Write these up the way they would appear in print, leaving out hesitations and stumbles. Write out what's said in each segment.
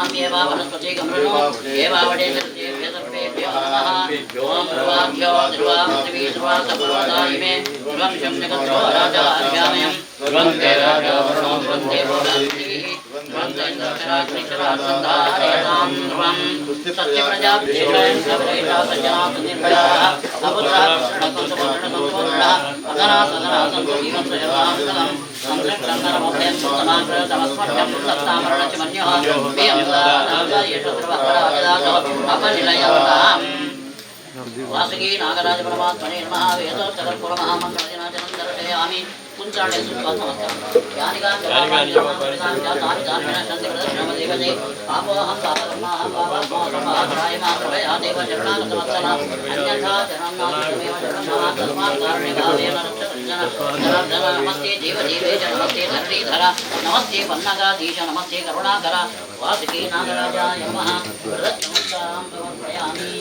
सर्वाम्येव वनस्पति गमृणो एवावडे सर्वेभ्यो नमः ओम सर्वाभ्यो सर्वा पृथ्वी सर्वा सपर्वदायिमे सर्वं शम्यकत्रो राजार्यामयं सर्वं ते राजा वर्णो सर्वं ते भोगास्तिः सर्वं ते इन्द्रक्षराग्निक्षरासन्धारयतां सर्वं सत्यप्रजाभ्येषयं सर्वैषा सज्जनासन्निर्भयाः अपुत्राक्षरणकंसवर्णकंसवर्णः अदनासदनासन्तु जीवं सजतां सदं संरक्षणमभयं सुतमाकृतमस्मभ्यं दत्तामरणचिमन्यः वियंसानागयेष सर्वपराजदातो अपनिलयताम् वासुकी नागराज परमात्मने नमः वेदोत्तरपुरमहामन्त्रदिनाचनं दर्शयामि कुञ्चाणे सुस्वास्थमस्तकं यानिकान्तानि पापोऽहं पापकर्माहं पापात्मासमाधराय मा कृपया देव चरणागतवत्सला अन्यथा चरणनाथमेव शरणं मम तस्मात् कारुण्यभावेन रक्षकर्जन जनार्दन नमस्ते देवदेवे च नमस्ते धरणीधर नमस्ते पन्नगाधीश नमस्ते करुणाकर वासुकी नागराजाय नमः वरदनमस्कारां समर्पयामि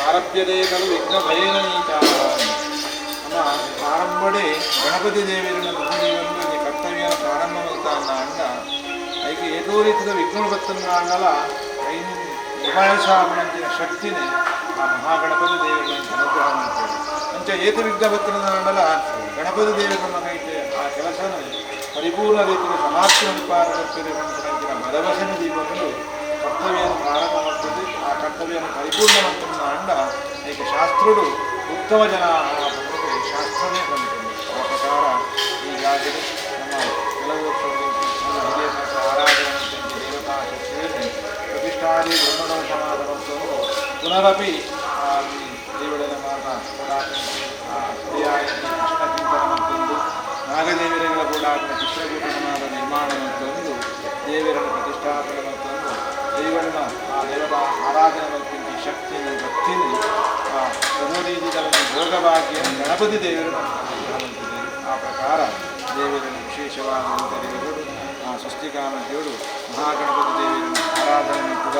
ಆರಭ್ಯತೆ ಖಲು ವಿಘ್ನಭಯೇನ ನೀಚಾಃ ನಮ್ಮ ಆರಂಭಡೆ ಗಣಪತಿ ದೇವಿಯನ್ನು ನಂಬಿಕೊಂಡು ಕರ್ತವ್ಯ ಪ್ರಾರಂಭ ಮಾಡ್ತಾ ಅಂಡ ಐಕೆ ಏದೋ ರೀತಿಯ ವಿಘ್ನಗಳು ಬರ್ತನ್ನ ಅಂಡಲ ಐನು ನಿಭಾಯಿಸಾಗುವಂತಿನ ಶಕ್ತಿನೇ ಆ ಮಹಾಗಣಪತಿ ದೇವಿಗಳನ್ನು ಅನುಗ್ರಹ ಮಾಡ್ತಾರೆ ಅಂಚೆ ಏತ ವಿಘ್ನ ಬರ್ತನ ಅಂಡಲ ಗಣಪತಿ ದೇವಿ ನಮ್ಮ ಕೈಗೆ ಆ ಕೆಲಸನ ಪರಿಪೂರ್ಣ ರೀತಿಯ ಸಮಾಪ್ತಿ ಅನುಪಾರಕ್ಕೆ ಭರವಸೆನ ದೀಪಗಳು ಕರ್ತವ್ಯ ಪ್ರಾರಂಭ ಮಾಡ್ತದೆ ಆ ಕರ್ತವ್ಯವನ್ನು ಪರಿಪೂರ್ಣ ಮಾಡ್ತನ್ನ ಅಂಡ ಈಗ ಶಾಸ್ತ್ರುಡು ಉತ್ತಮ ಜನ ಶಾಸ್ತ್ರನೇ ಬಂತು ಆ ಪ್ರಕಾರ ಈಗಾಗಲೇ ನಮ್ಮ ಕೆಲವು ವರ್ಷಗಳು ಹಿರಿಯ ಆರಾಧನೆ ದೇವತಾ ಶಕ್ತಿಯಲ್ಲಿ ಪ್ರತಿಷ್ಠಾದಿ ಬ್ರಹ್ಮಣ ಸಮಾಧಾನವನ್ನು ಪುನರಪಿ ದೇವರ ಮಾರ್ಗ ಸರಿಯಾಗಿ ಕೃಷ್ಣ ಚಿಂತನ ಮತ್ತೊಂದು ನಾಗದೇವರುಗಳ ಕೂಡ ಚಿತ್ರಕೂಟನಾದ ನಿರ್ಮಾಣ ದೇವರನ್ನು ಪ್ರತಿಷ್ಠಾಪನೆ ಮತ್ತೊಂದು ದೇವರನ್ನ ಆ ದೇವರ ಆರಾಧನೆ ಮಲ್ಪಿಂಚಿ ಶಕ್ತಿಯನ್ನು ಭಕ್ತಿನಿ ಆ ಸರ್ವರೀತಿಯಲ್ಲಿ ಭೋಗಭಾಗ್ಯನ್ನು ಗಣಪತಿ ದೇವರನ್ನು ಆ ಪ್ರಕಾರ ದೇವರನ್ನು ವಿಶೇಷವಾದ ದೇವರು ಆ ಸ್ವಸ್ತಿಕಾಮಧ್ಯಗಳು ಮಹಾಗಣಪತಿ ದೇವರನ್ನು ಆರಾಧನೆ ಮಾಡುವ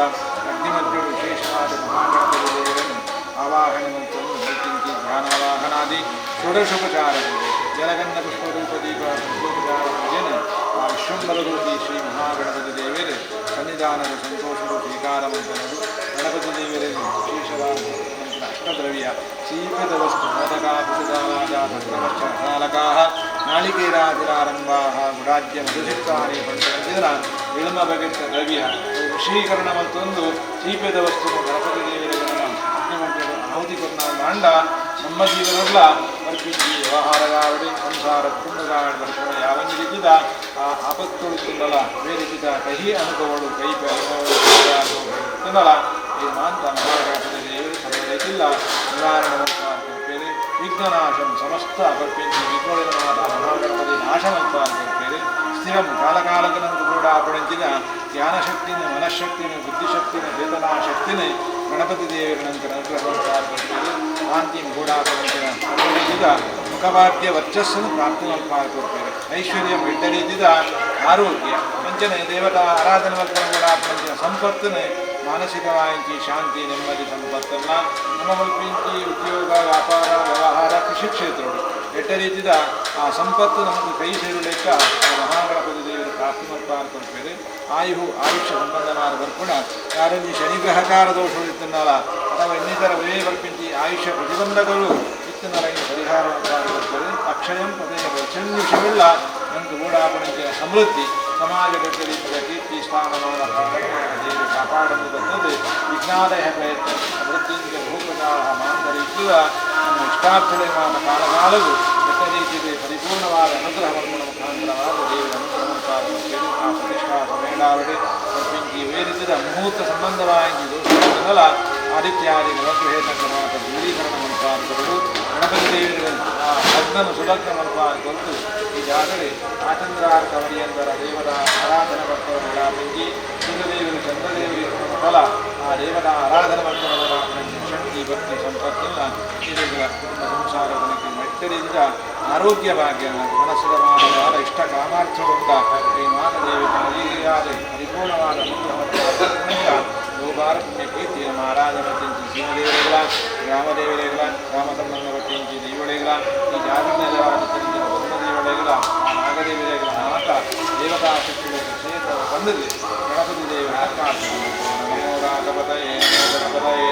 ಅಗ್ನಿಮಧ್ಯಗಳು ವಿಶೇಷವಾದ ಮಹಾಗಣಪತಿ ದೇವರನ್ನು ಆವಾಹನೆ ಮತ್ತೊಂದು ಮಲ್ಪಿಂಚಿ ಧ್ಯಾನಾವಾಹನಾದಿ ಷೋಡಶೋಪಚಾರಗಳು ಜಲಗಂಧ ಪುಷ್ಪರೂಪ ದೀಪ ಪುಷ್ಪೋಪಚಾರ ಭಜನೆ ಆ ವಿಶ್ವಂಬರರೂಪಿ ಶ್ರೀ ಮಹಾಗಣಪತಿ ದೇವರೇ ಸನ್ನಿಧಾನದ ಸಂತೋಷರು ಸ್ವೀಕಾರ ಮಂತ್ರರು ಗಣಪತಿ ದೇವರಲ್ಲಿ ವಿಶೇಷವಾದ ಅಷ್ಟದ್ರವ್ಯ ಸೀಮಿತ ವಸ್ತು ಮೋದಕ ಪುಷದಾಲಾಕ ನಾಳಿಕೇರಾದಿರಾರಂಭಾ ಗುಡಾದ್ಯ ಮಧುಚಿತ್ತಾನಿ ಪಂಚರಂಜಿದರ ಇಳುಮ ಬಗೆಟ್ಟ ದ್ರವ್ಯ ವಶೀಕರಣ ಮತ್ತೊಂದು ಸೀಪದ ವಸ್ತು ಗಣಪತಿ ದೇವರನ್ನ ಅಗ್ನಿಮಂತ್ರರು ಆಹುತಿ ಕೊನ್ನ ಮಾಂಡ ನಮ್ಮ ಜೀವನಲ್ಲ ಬರ್ಪಿಂಚಿ ವ್ಯವಹಾರಗಾವಡಿ ಸಂಸಾರ ಕುಂಡಗಾವಡಿ ಬರ್ಕೊಂಡು ಯಾವಂಜಿರಿದ್ದ ಆ ಆಪತ್ತುಳುತ್ತಿಲ್ಲಲ್ಲ ಬೇರಿದ್ದ ಕಹಿ ಅನುಭವಗಳು ಕೈ ಅನುಭವಗಳು ಈ ಮಾಂತ ಮಹಾಗಣಪತಿ ದೇವರು ಸರ್ವದೈತಿಲ್ಲ ನಿವಾರಣೆ ಮಾಡ್ತಾರೆ ವಿಘ್ನನಾಶಂ ಸಮಸ್ತ ಬರ್ಪಿಂಚಿ ವಿಘ್ನೋಳಿನವಾದ ಮಹಾಗಣಪತಿ ನಾಶಮಂತ ಅಂತೇಳಿ ಸ್ಥಿರಂ ಕಾಲಕಾಲಕನಂದು ಕೂಡ ಅಪಡಿಂಚಿದ ಜ್ಞಾನಶಕ್ತಿನ ಮನಃಶಕ್ತಿನ ಬುದ್ಧಿಶಕ್ತಿನ ಚೇತನಾಶಕ್ತಿನ ಗಣಪತಿ ದೇವರ ನಂತರ ಶಾಂತಿ ಗೂಢಾಪಡಿಸಿದ ಮುಖಭಾಗ್ಯ ವರ್ಚಸ್ಸನ್ನು ಪ್ರಾಪ್ತಿ ಮಾಡ್ಕೊಡ್ತಾರೆ ಐಶ್ವರ್ಯ ಬಿಡ್ಡರಿದ್ದ ಆರೋಗ್ಯ ಪಂಚನೆ ದೇವತಾ ಆರಾಧನೆ ಮಲ್ಪನ ಗೂಢಾಪಡಿಸಿದ ಸಂಪತ್ತನೇ ಮಾನಸಿಕವಾಗಿ ಶಾಂತಿ ನೆಮ್ಮದಿ ಸಂಪತ್ತಲ್ಲ ನಮ್ಮ ಮಲ್ಪಿಂಚಿ ಉದ್ಯೋಗ ವ್ಯಾಪಾರ ವ್ಯವಹಾರ ಕೃಷಿ ಕ್ಷೇತ್ರಗಳು ಎಟ್ಟ ರೀತಿದ ಆ ಸಂಪತ್ತು ನಮಗೆ ಕೈ ಸೇರಲಿಕ್ಕ ಮಹಾಗಣಪತಿ ದೇವರು ಪ್ರಾಪ್ತಿ ಮಲ್ಪ ಅನ್ಕೊಳ್ತೇವೆ ಆಯುಷ್ಯ ಸಂಬಂಧವಾದ ಬರ್ಪುಣ ಯಾರಲ್ಲಿ ಶನಿಗ್ರಹಕಾರ ದೋಷಗಳಿತ್ತನ್ನಲ್ಲ ಅಥವಾ ಇನ್ನಿತರ ವೇ ಬರ್ಪಿಂಚಿ ಆಯುಷ್ಯ ಪ್ರತಿಬಂಧಗಳು ಇತ್ತನ್ನಲ್ಲ ಪರಿಹಾರ ಬರ್ತದೆ ಅಕ್ಷಯಂ ಪದೇ ವಚನ್ಯುಷವುಳ್ಳ ನಂದು ಗೂಢಾಪಣಿಸಿದ ಸಮೃದ್ಧಿ ಸಮಾಜ ಗಟ್ಟರೀತಿಯ ಕೀರ್ತಿ ಸ್ಥಾನಮಾನ ದೇವರು ಕಾಪಾಡಲು ಬರ್ತದೆ ವಿಜ್ಞಾನಯ ಪ್ರಯತ್ನ ವೃತ್ತಿಯಿಂದ ಭೂಪ್ರಚಾರ ಮಾಂತರಿಸುವ ನಮ್ಮ ಇಷ್ಟಾರ್ಥಳೆವಾದ ಕಾಲಕಾಲವು ಕೆಟ್ಟ ರೀತಿಯಲ್ಲಿ ಪರಿಪೂರ್ಣವಾದ ಅನುಗ್ರಹ ವರ್ಮಣ ಮುಖಾಂತರವಾದ ದೇವರ ಅನುಗ್ರಹ ಆ ಪ್ರತಿಷ್ಠಾ ಮೇಳಾವಡೆ ಪ್ರಪಂಚಿ ವೇರಿಸಿದ ಮುಹೂರ್ತ ಸಂಬಂಧವಾಗಿ ದೋಷಗಳ ಆದಿತ್ಯಾದಿ ನವಗ್ರಹೇತಕವಾದ ದೂರೀಕರಣ ಮಂತ್ರಾಂತಗಳು ಗಣಪತಿ ದೇವರ ಆ ಲಗ್ನನು ಸುಲಗ್ನ ಮಂತ್ರ ಕೊಟ್ಟು ಈ ಜಾಗಡೆ ಆಚಂದ್ರಾರ್ಥ ಮರಿಯಂದರ ದೇವರ ಆರಾಧನೆ ಭಕ್ತರ ಬೆಂಕಿ ಸೂರ್ಯದೇವರು ಚಂದ್ರದೇವರಿಗೆ ಫಲ ಆ ದೇವರ ಆರಾಧನೆ ಭಕ್ತರ ಶಕ್ತಿ ಭಕ್ತಿ ಸಂಪತ್ತಿನ ಇದರ ಕುಟುಂಬ ಸಂಸಾರಗಳಿಗೆ ಮೆಟ್ಟರಿಸಿದ ಆರೋಗ್ಯ ಭಾಗ್ಯ ಮನಸ್ಸಿನ ಮಾನವಾದ ಇಷ್ಟ ಕಾಮಾರ್ಥಗೊಂಡ ಈ ಮಾತದೇವಿಯಾದ ಪರಿಪೂರ್ಣವಾದ ಅನುಗ್ರಹ ಗೋಪಾರ ಪುಣ್ಯ ಕೀರ್ತಿ ನಮ್ಮ ಆರಾಧನೆ ಸೀಮದೇವರೆಗಳ ಗ್ರಾಮದೇವರೆಗಳ ಗ್ರಾಮ ಸಂಬಂಧ ಪಟ್ಟಿಂಚಿ ದೇವಳೆಗಳ ಈ ಜಾಗರಣೆಗಳ ದೇವಳೆಗಳ ಆ ನಾಗದೇವರೆಗಳ ಮಾತ ದೇವತಾ ಶಕ್ತಿಗಳ ಕ್ಷೇತ್ರ ಬಂದಿದೆ ಗಣಪತಿ ದೇವರ ನಮೋ ರಾಘಪತಯೇ ಗಣಪತಯೇ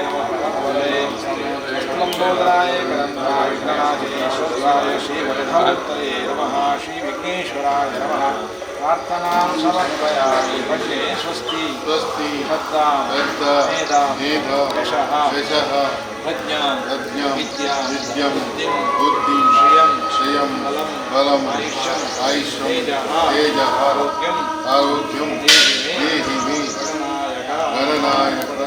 ಲಂಬೋದರಾಯ ಗಣಪತಾಯ ಗಣಾಧೀಶ್ವರಾಯ ಶ್ರೀವರಧಮೂರ್ತಯೇ ನಮಃ ಶ್ರೀ ವಿಘ್ನೇಶ್ವರಾಯ ನಮಃ ಪ್ರಾರ್ಥನಾಂ ಸಮರ್ಪಯಾಮಿ ಪಠ್ಯೆ ಸ್ವಸ್ತಿ ಸ್ವಸ್ತಿ ಶ್ರದ್ಧಾಂ ಮೇಧಾಂ ಯಶಃ ಪ್ರಜ್ಞಾಂ ವಿದ್ಯಾಂ ಬುದ್ಧಿಂ ಶ್ರಿಯಂ ಬಲಂ ಆಯುಷ್ಯಂ ತೇಜಃ ಆರೋಗ್ಯಂ ದೇಹಿ ಮೇ ಗಣನಾಯಕ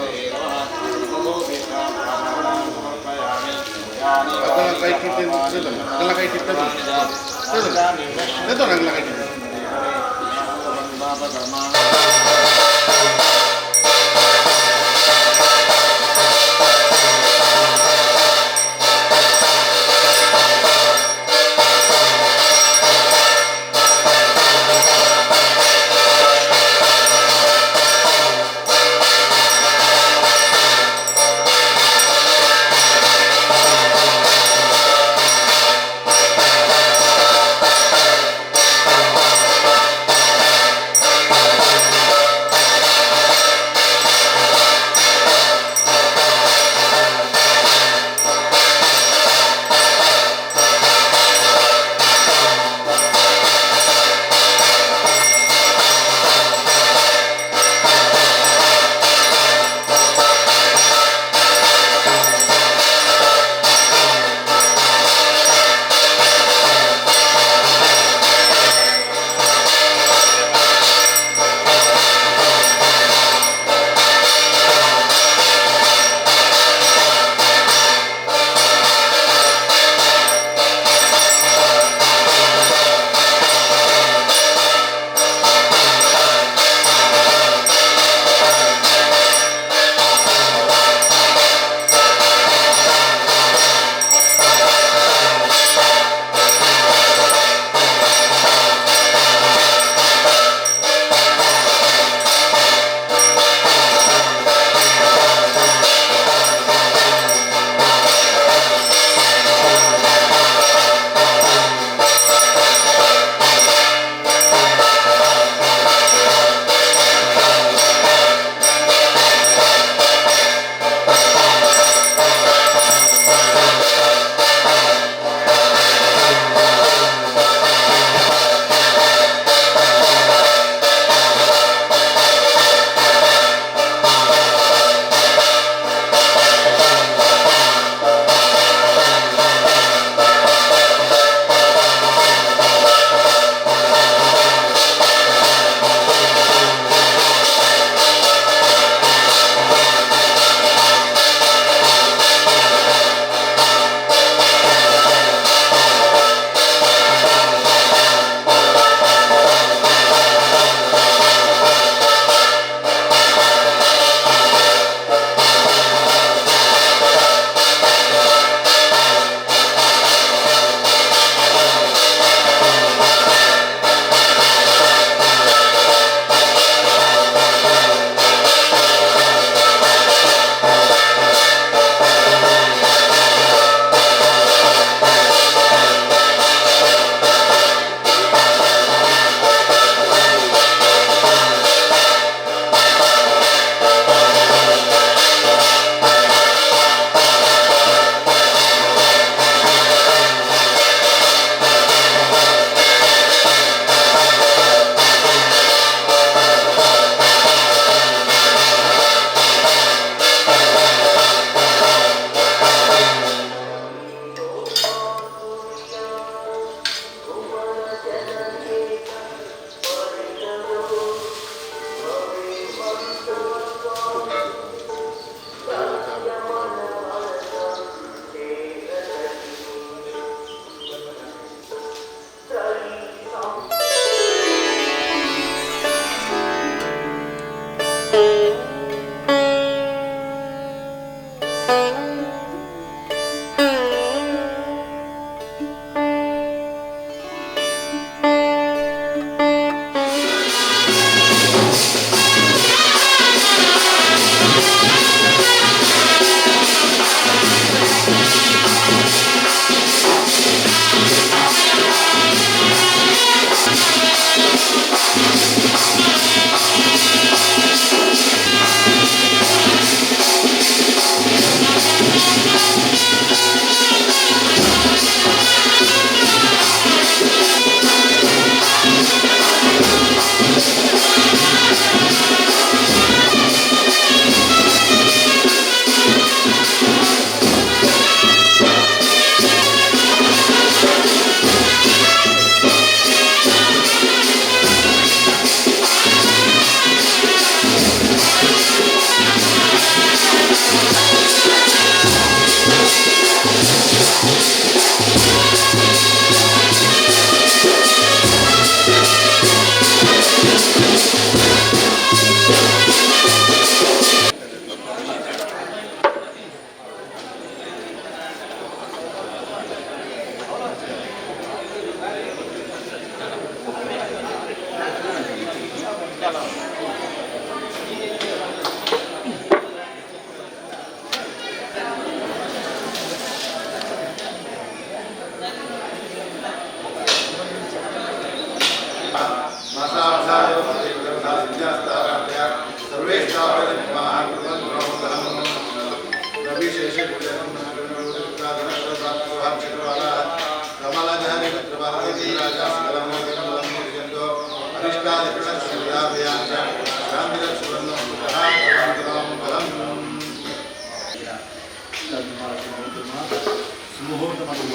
ಸುಮುಹೂರ್ತ ಮತ್ತು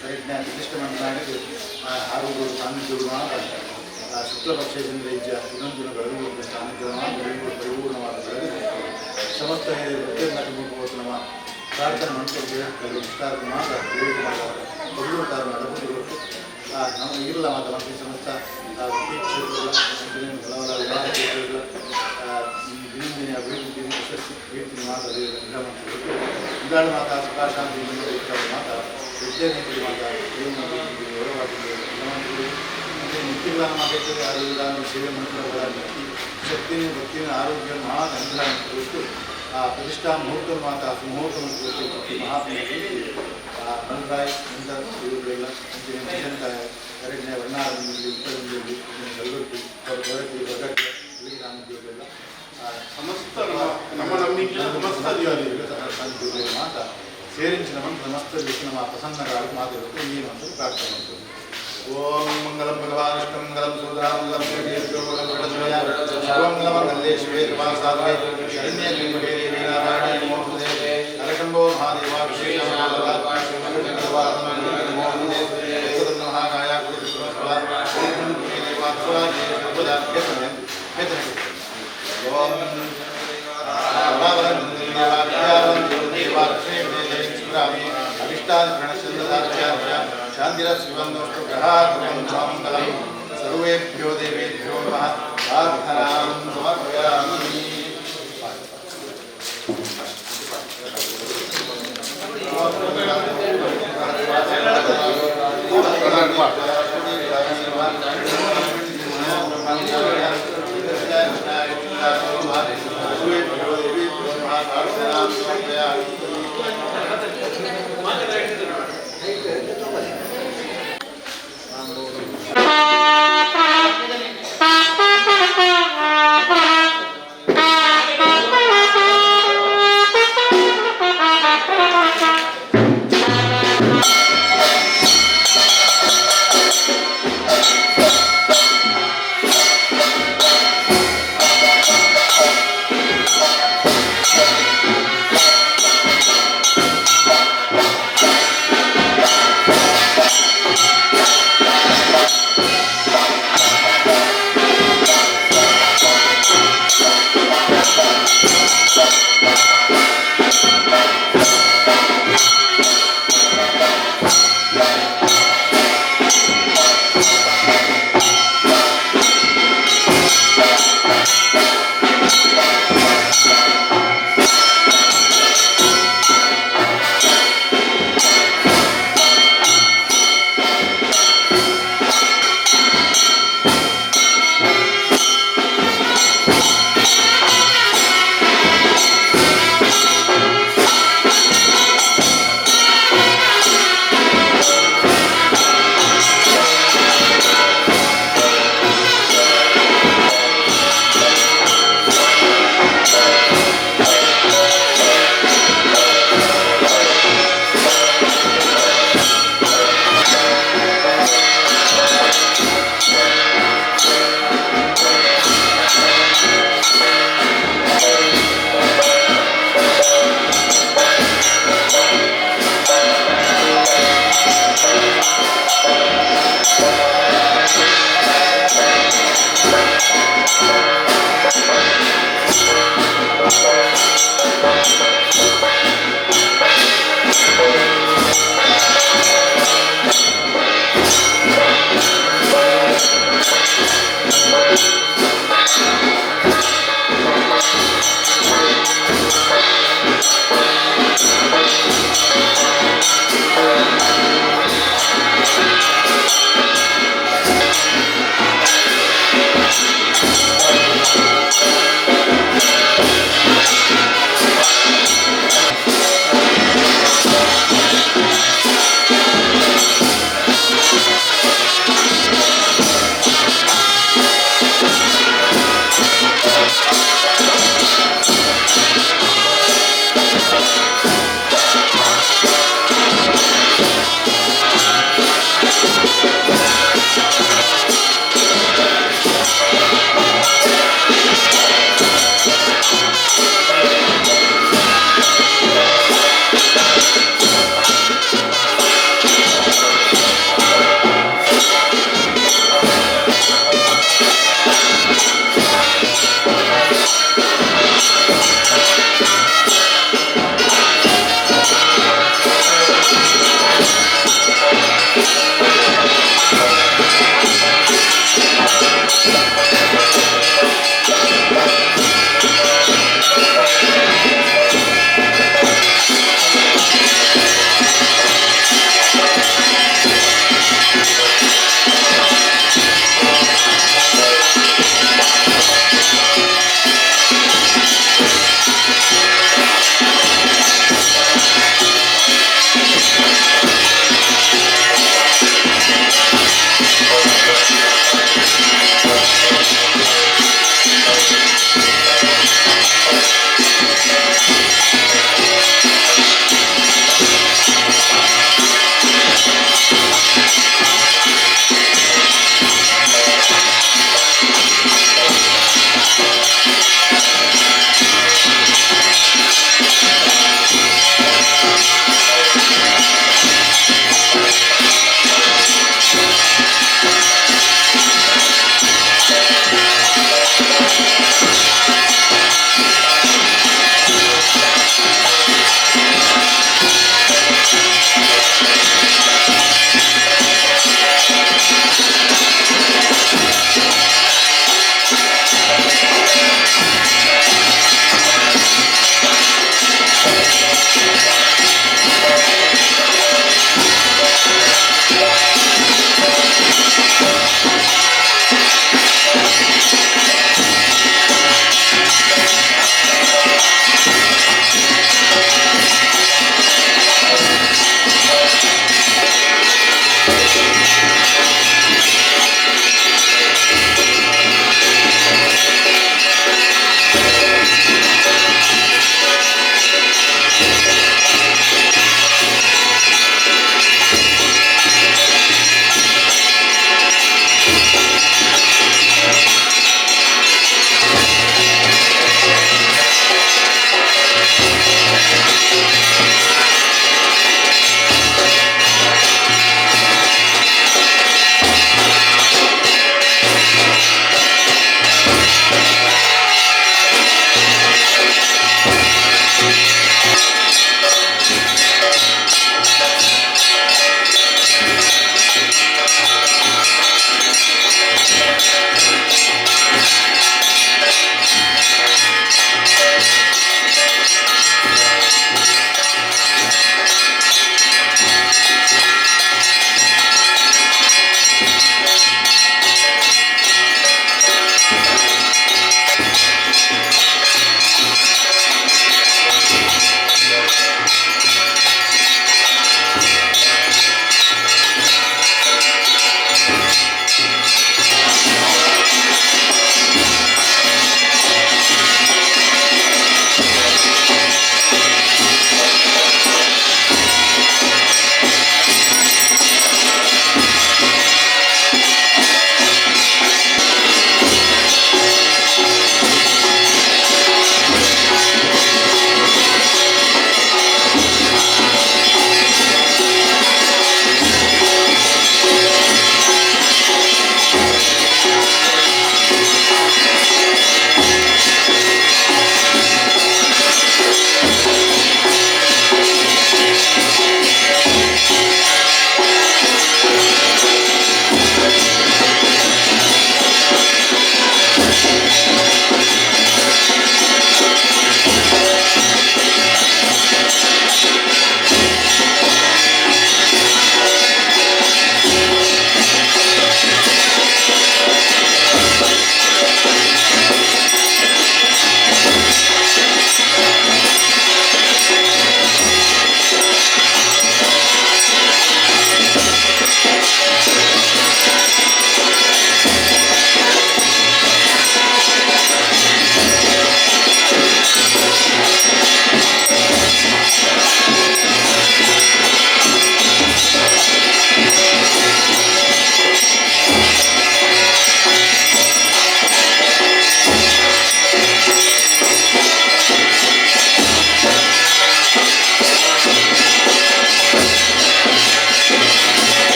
ಪ್ರಯತ್ನ ಪ್ರತಿಷ್ಠಾನಕ್ಕೆ ಆರು ಸಾನ್ನಿಧ್ಯವಾದ ಶುಕ್ಲಪಕ್ಷ ಚಂದ್ರೈಜ್ಯ ಇನ್ನೊಂದು ಬೆಳಗುವ ಸಾನ್ನಿಧ್ಯವಾದ ಪರಿಪೂರ್ಣವಾದ ಬೆಳಗ್ಗೆ ಸಮಸ್ತ ನಮ್ಮ ಪ್ರಾರ್ಥನೆ ಮಂತ್ರಿಗಳು ಇಷ್ಟಾರ್ಥ ಮಾತ್ರ ಕೊಲ್ಲುತ್ತಾರೆ ನಡಪಡಿಗಳು ನಮ್ಮ ಇಲ್ಲ ಮಾತ್ರ ಮಂತ್ರಿ ಸಮಸ್ತ ಕ್ಷೇತ್ರಗಳು ದಿನದಿನ ಅಭಿವೃದ್ಧಿ ಯಶಸ್ಸು ಕೀರ್ತಿ ಮಾತ್ರ ಇದಾಳು ಮಾತಾ ಸುಖಾಶಾಂತಿ ಮಾತಾ ವಿದ್ಯಾರ್ಥಿ ಮಾತಾ ನಿತ್ಯಗಳ ಮಾತಾಡ್ತದೆ ಆರೋಗ್ಯ ಸೇವೆ ಮಂತ್ರಗಳ ಶಕ್ತಿನ ಭಕ್ತಿನ ಆರೋಗ್ಯ ಮಾತಾ ಅನುಗ್ರಹ ಆ ಪ್ರತಿಷ್ಠಾ ಮುಹೂರ್ತ ಮಾತಾ ಸುಮುಹೂರ್ತ ಮತ್ತು ಮಹಾತ್ಮ ಅನುರಾಯ್ ಇಂಥ ಇವುಗಳೆಲ್ಲ ಎರಡನೇ ವರ್ಣಾರಂಭದಲ್ಲಿ ಉತ್ತರದಲ್ಲಿ ಕಲಬುರ್ಗಿ ಹೊರಟಿ ಹೊರಗಟ್ಟೆ ಶ್ರೀರಾಮದೇವರೆಲ್ಲ ಸಮಸ್ತ ನಮ್ಮ ಸಮಸ್ತ ದೇವರಿಗೆ ಮಾತ ಸೇರಿಂచిన ಮಂತ್ರ ಸಮಸ್ತ ನಮ್ಮ ಪ್ರಸನ್ನಗಾರ ಮಾತಾಡುತ್ತೆ ಈ ಮಂತ್ರ ಪ್ರಾರ್ಥನೆ ಮಾಡ್ತೀವಿ. ಓಂ ಮಂಗಲಂ ಭಗವಾನ್ ವಿಷ್ಣು ಮಂಗಲಂ ಸೂರ್ಯಮಂಗಲಂ ಮಂಗಲೇ ಶಿವೇ ಕೃಪಾಸಾಧನೆ ಶರಣ್ಯ ಲಿಂಗೇ ನಾರಾಯಣ ನಮೋಸ್ತುತೆ ಹರಶಂಭೋ ಮಹಾದೇವ ಮಹಾಗಾಯ शांतिरस्विवन्दोष्टग्रहात्मकं सर्वेभ्यो देवेभ्यो नमः प्रार्थनां समर्पयामि.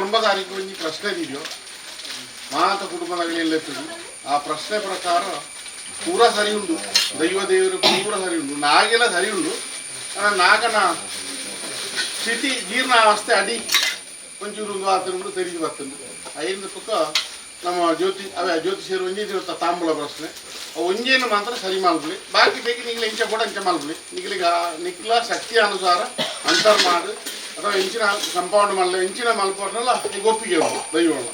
ಕುಟುಂಬದಾರಿಗೆ ಒಂದು ಪ್ರಶ್ನೆ ಇದೆಯೋ ಮಾತ ಕುಟುಂಬದಲ್ಲಿ ಆ ಪ್ರಶ್ನೆ ಪ್ರಕಾರ ಪೂರ ಸರಿ ಉಂಟು ದೈವ ದೇವರು ಪೂರ ಸರಿ ಉಂಟು ನಾಗೆಲ್ಲ ಸರಿ ಉಂಟು ನಾಗನ ಸ್ಥಿತಿ ಜೀರ್ಣಾವಸ್ಥೆ ಅಡಿ ಒಂಚೂರು ಆತನುಂಟು ತೆರಿಗೆ ಬರ್ತುಂಟು ಐದು ಪಕ್ಕ ನಮ್ಮ ಜ್ಯೋತಿಷರು ಒಂಜಿ ತಾಂಬೂಲ ಪ್ರಶ್ನೆ ಒಂಜೇನು ಮಾತ್ರ ಸರಿ ಮಾಡ್ಬಿಡಿ ಬಾಕಿ ಬೇಕು ನಿಗ್ಲೆ ಇಂಚ ಕೂಡ ಇಂಚ ಮಾಡ್ಬಿಡಿ ನಿಕ್ಲ ಶಕ್ತಿ ಅನುಸಾರ ಅಂತರ್ ಮಾಡು ಅಥವಾ ಇಂಚಿನ ಕಂಪೌಂಡ್ ಮಾಡಲಿ ಇಂಚಿನ ಮಲ್ಪಲ್ಲ ಈಗ ಒಪ್ಪಿಗೆ ಉಂಟು ದೈವವನ್ನು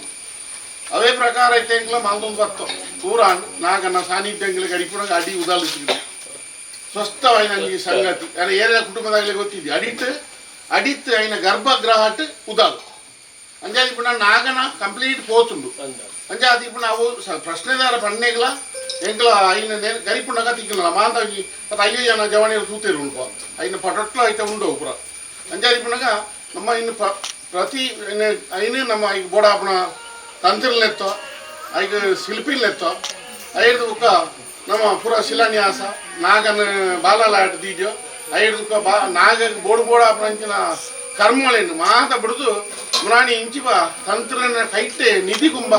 ಅವೇ ಪ್ರಕಾರ ಐತೆ ಎಂಗ್ಲ ಮಲ್ದೊಂದು ಬರ್ತೋ ಪೂರ ನಾಗನ ಸಾನ್ನಿಧ್ಯಂಗ್ಲಿಗೆ ಅಡಿಪುಣ ಅಡಿ ಉದಾಲಿಸಿದ್ರು ಸ್ವಸ್ಥವಾಯಿ ನನಗೆ ಸಂಗತಿ ಯಾರು ಏರಿಯ ಕುಟುಂಬದಾಗಲೇ ಗೊತ್ತಿದ್ದೆ ಅಡಿತ್ತು అయిన ಗರ್ಭಗ್ರಹಟ್ ಉದಾಲ್ ಅಂಜಾದಿ ಪುಣ ನಾಗನ ಕಂಪ್ಲೀಟ್ పోతుండు ಅಂಜಾದಿ ಪುಣ ಅವು ಪ್ರಶ್ನೆದಾರ ಪಣ್ಣೆಗ್ಲ ಎಂಗ್ಲ అయిన ಗರಿಪುಣಗ ತಿಕ್ಕಲ ಮಾಂತ ಅಯ್ಯೋ ಜನ ಜವಣಿಯರು ತೂತೇರು ಉಂಟು అయిన ಪಟೊಟ್ಲ ಐತೆ ಉಂಡು ಪುರ ಅಂಜಾದಿ ಪುಣಗ ನಮ್ಮ ಇನ್ನು ಪ್ರತಿ అయిన ನಮ್ಮ ಈಗ ಬೋಡಾಪಣ ತಂತ್ರಲೆತ್ತೋ ಈಗ ಶಿಲ್ಪಿಲೆತ್ತೋ ಐದು ಬುಕ್ಕ ನಮ್ಮ ಪುರ ಶಿಲಾನ್ಯಾಸ ನಾಗನ ಬಾಲಾಲಾಟ ದೀಜೋ ಐದು ನಾಗ ಬೋಡಾಪಣಂಚಿನ ಕರ್ಮಗಳೇನು ಮಾತ ಬಿಡುದು ಮುರಾಣಿ ಇಂಚಿಪ ತಂತ್ರನ ಕೈಟ್ಟೆ ನಿಧಿ ಕುಂಭ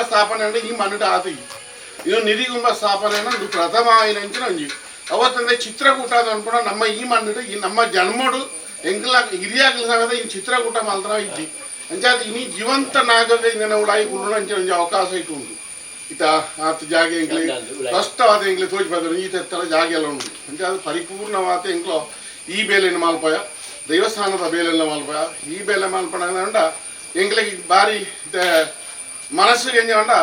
ಸ್ಥಾಪನೆ ಅಂದ್ರೆ ಈ ಮನ್ನಡ ಆತ ಇದು ನಿಧಿ ಕುಂಭ ಸ್ಥಾಪನೆ ಇದು ಪ್ರಥಮ ಆಯ್ನಂಚಿನ ಒಂಜಿ ಅವತ್ತಂದ್ರೆ ಚಿತ್ರಕೂಟ ಅನ್ಪುಣ ನಮ್ಮ ಈ ಮನ್ನಡ ಈ ನಮ್ಮ ಜನ್ಮಡು ಎಂಗ್ಲ ಹಿರಿಯಾಗಲ ಸಂಗದ ಈ ಚಿತ್ರಕೂಟ ಮಾತ್ರ ಇದ್ದಿ ಅಂಚಾದ ಇನಿ ಜೀವಂತ ನಾಗವೇ ಇದನ್ನ ಉಡಾಯಿ ಕುಂಡು ಅಂಚೆ ಒಂಜಿ ಅವಕಾಶ ಇಟ್ಟು ಉಂಟು ಇತ ಆತ ಜಾಗ ಎಂಗ್ಲಿ ಕಷ್ಟವಾದ ಎಂಗ್ಲಿ ತೋಜಿ ಬಂದರು ಈ ತರ ಜಾಗ ಎಲ್ಲ ಉಂಟು ಅಂಚೆ ಅದು ಪರಿಪೂರ್ಣವಾದ ಎಂಗ್ಲೋ ಈ ಬೇಲೆನ ಮಾಲ್ಪಯ ದೇವಸ್ಥಾನದ ಬೇಲೆಲ್ಲ ಮಾಲ್ಪಯ ಈ ಬೇಲೆ ಮಾಲ್ಪಣ ಅಂಡ ಎಂಗ್ಲಿಗೆ ಬಾರಿ ಮನಸ್ಸಿಗೆ ಎಂಜ ಅಂಡ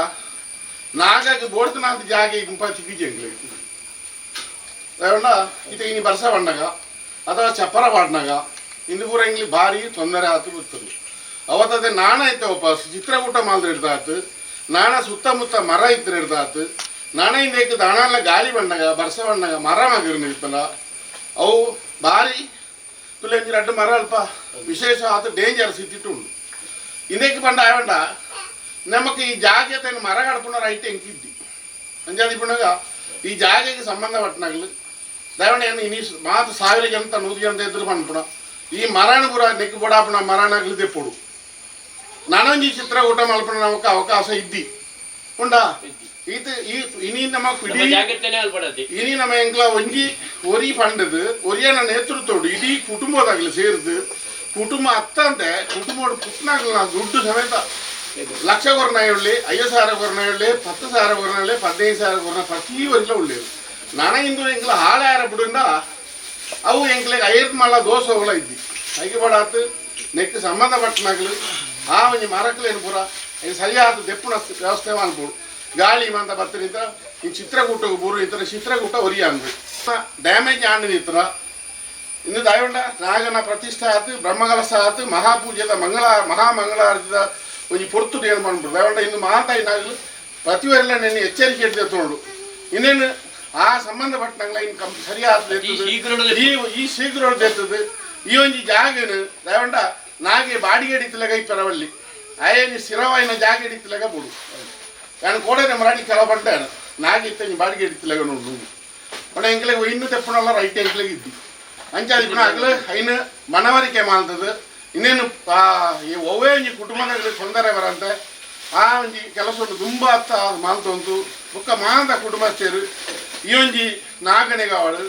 ನಾಗಕ್ಕೆ ಬೋಡ್ತನಾದ ಜಾಗ ಇಂಪ ಚಿಕ್ಕಿಜಿ ಎಂಗ್ಲಿಗೆ ಅದಂಡ ಇತ ಇನಿ ಬರ್ಸ ಬಣ್ಣಗ ಅಥವಾ ಚಪ್ಪರ ಪಾಡ್ನಾಗ ಇಂದು ಪೂರ ಎಂಗ್ಲಿ ಭಾರಿ ತೊಂದರೆ ಆತು ಬರ್ತದೆ ಅವತ್ತದೇ ನಾಣ ಐತೆ ವಾಪಸ್ ಚಿತ್ರಕೂಟ ಮಾಲ್ದ ಹಿಡ್ದಾತು ನಾಣ ಸುತ್ತಮುತ್ತ ಮರ ಇದ್ರೆ ಹಿಡ್ದಾತು ನಾಣ ಹಿಂದೆ ದಾಣ ಎಲ್ಲ ಗಾಳಿ ಬಣ್ಣಗ ಬರ್ಸ ಬಣ್ಣಗ ಮರ ಮಗಿರ್ನ ಇರ್ತಲ್ಲ ಅವು ಭಾರಿ ತುಲೆಂಜಿ ರಡ್ಡು ಮರ ಅಲ್ಪ ವಿಶೇಷ ಆತು ಡೇಂಜರ್ ಸಿತ್ತಿಟ್ಟು ಉಂಟು ಇಂದಕ್ಕೆ ಬಂಡ ಆಯವಂಡ ನಮಕ್ ಈ ಜಾಗತೆ ಮರ ಕಡ್ಪುಣ ರೈಟ್ ಎಂಕಿದ್ದಿ ಅಂಜಾದಿ ಪುಣಗ ಈ ಜಾಗಕ್ಕೆ ಸಂಬಂಧಪಟ್ಟನಾಗ್ಲು ದಯವಂಡ ಏನು ಇನಿ ಮಾತು ಸಾವಿರಿಗೆ ಅಂತ 100 ಅಂತ ಎದುರು ಪಂಪುಣ ಈ ಮರಣ ಪುರ ನೆಕ್ಕು ಬೊಡಾಪುಣ ಮರಣಾಗ್ಲಿ ತೆಪ್ಪುಡು ನಾನೊಂಜಿ ಚಿತ್ರಕೂಟ ಮಲ್ಪಣ ನಮಕ್ ಅವಕಾಶ ಇದ್ದಿ ಉಂಡಾ ಇದು ಈ ಇನಿ ನಮ್ಮ ಇನಿ ನಮ್ಮ ಎಂಗ್ಲ ಒಂಜಿ ಒರಿ ಪಂಡದು ಒರಿಯನ ನೇತೃತ್ವಡು ಇಡೀ ಕುಟುಂಬದಾಗ್ಲಿ ಸೇರಿದು ಕುಟುಂಬ ಅತ್ತಂತೆ ಕುಟುಂಬ ಪುಟ್ನಾಗ್ಲ ದುಡ್ಡು ಸಮೇತ ಲಕ್ಷ ಕೊರನ ಹೇಳಿ 5,000 ಕೊರನ ಹೇಳಿ 10,000 ಕೊರನ ಹೇಳಿ 15,000 ಕೊರನ ಪ್ರತಿ ವರ್ಷ ಉಳ್ಳೇದು ನಾನ ಇಂದು ಎಂಗ್ಲ ಹಾಳಾರ ಬಿಡುಂಡ ಅವು ಎಂಗ್ಲಿಗೆ 5 ಮಳ ದೋಷಗಳ ಇದ್ದಿ ಐಗೆ ಬಡಾತು ನೆಕ್ ಸಂಬಂಧಪಟ್ಟನಾಗ್ಲು ಆ ಒಂಜಿ ಮರಕ್ಲೇನು ಪೂರ ಈಗ ಸರಿಯಾದ ದೆಪ್ಪುಣ ವ್ಯವಸ್ಥೆ ಮಾಡ್ಬೋದು ಗಾಳಿ ಮಂತ ಬತ್ತನಿಂದ ಈ ಚಿತ್ರಕೂಟಕ್ಕೆ ಬೂರು ಈ ಥರ ಚಿತ್ರಕೂಟ ಒರಿಯ ಅಂದು ಡ್ಯಾಮೇಜ್ ಆಂಡ್ ನಿತ್ರ ಇನ್ನು ದಯವಂಡ ನಾಗನ ಪ್ರತಿಷ್ಠೆ ಆತು ಬ್ರಹ್ಮಕಲಶ ಆತು ಮಹಾಪೂಜೆದ ಮಹಾಮಂಗಳಾರತಿದ ಒಂಜಿ ಪೊರ್ತುಡು ಏನು ಮಾಡ್ಬಿಡು ದಯವಂಡ ಇನ್ನು ಮಾತಾಯಿನಾಗಲು ಪ್ರತಿವರೆಲ್ಲ ನೆನ್ನೆ ಎಚ್ಚರಿಕೆ ಹಿಡಿದು ತೊಗೊಂಡು ಇನ್ನೇನು ಆ ಸಂಬಂಧಪಟ್ಟಂಗ್ಲ ಇನ್ನು ಸರಿಯಾದ ಈ ಶೀಘ್ರ ತೆತ್ತದು ಈ ಒಂಜಿ ಜಾಗನು ದಯವಂಡ ನಾಗೆ ಬಾಡಿಗೆ ಹಿಡಿತಲಾಗ ಈ ಪರವಲ್ಲಿ ಆಯನಿ ಸ್ಥಿರವಾಯಿನ ಜಾಗ ಹಿಡಿತಲಾಗ ಬಿಡು ನಾನು ಕೋಡನೆ ಮರಾಡಿ ಕೆಲವು ಪಂಟಾನು ನಾಗೆ ಇತ್ತ ಬಾಡಿಗೆ ಹಿಡಿತಲಾಗ ನೋಡು ಒಣ ಎಂಕ್ಲೆಗೆ ಇನ್ನು ತೆಪ್ಪನಲ್ಲ ರೈಟ್ ಎಂಕ್ಲೆಗೆ ಇದ್ದಿ ಅಂಚಾದಿ ಪುನಃ ಆಗಲು ಐನು ಮನವರಿಕೆ ಮಾಡ್ತದೆ ಇನ್ನೇನು ಒವ್ವೇ ಒಂಜಿ ಕುಟುಂಬದಲ್ಲಿ ತೊಂದರೆ ಬರಂತೆ ಆ ಒಂಜಿ ಕೆಲಸ ತುಂಬ ಅತ್ತ ಮಾಲ್ತೊಂದು ಬುಕ್ಕ ಮಾಂದ ಕುಟುಂಬಸ್ಥರು ಈ ಒಂಜಿ ನಾಗನೆಗಾವಡು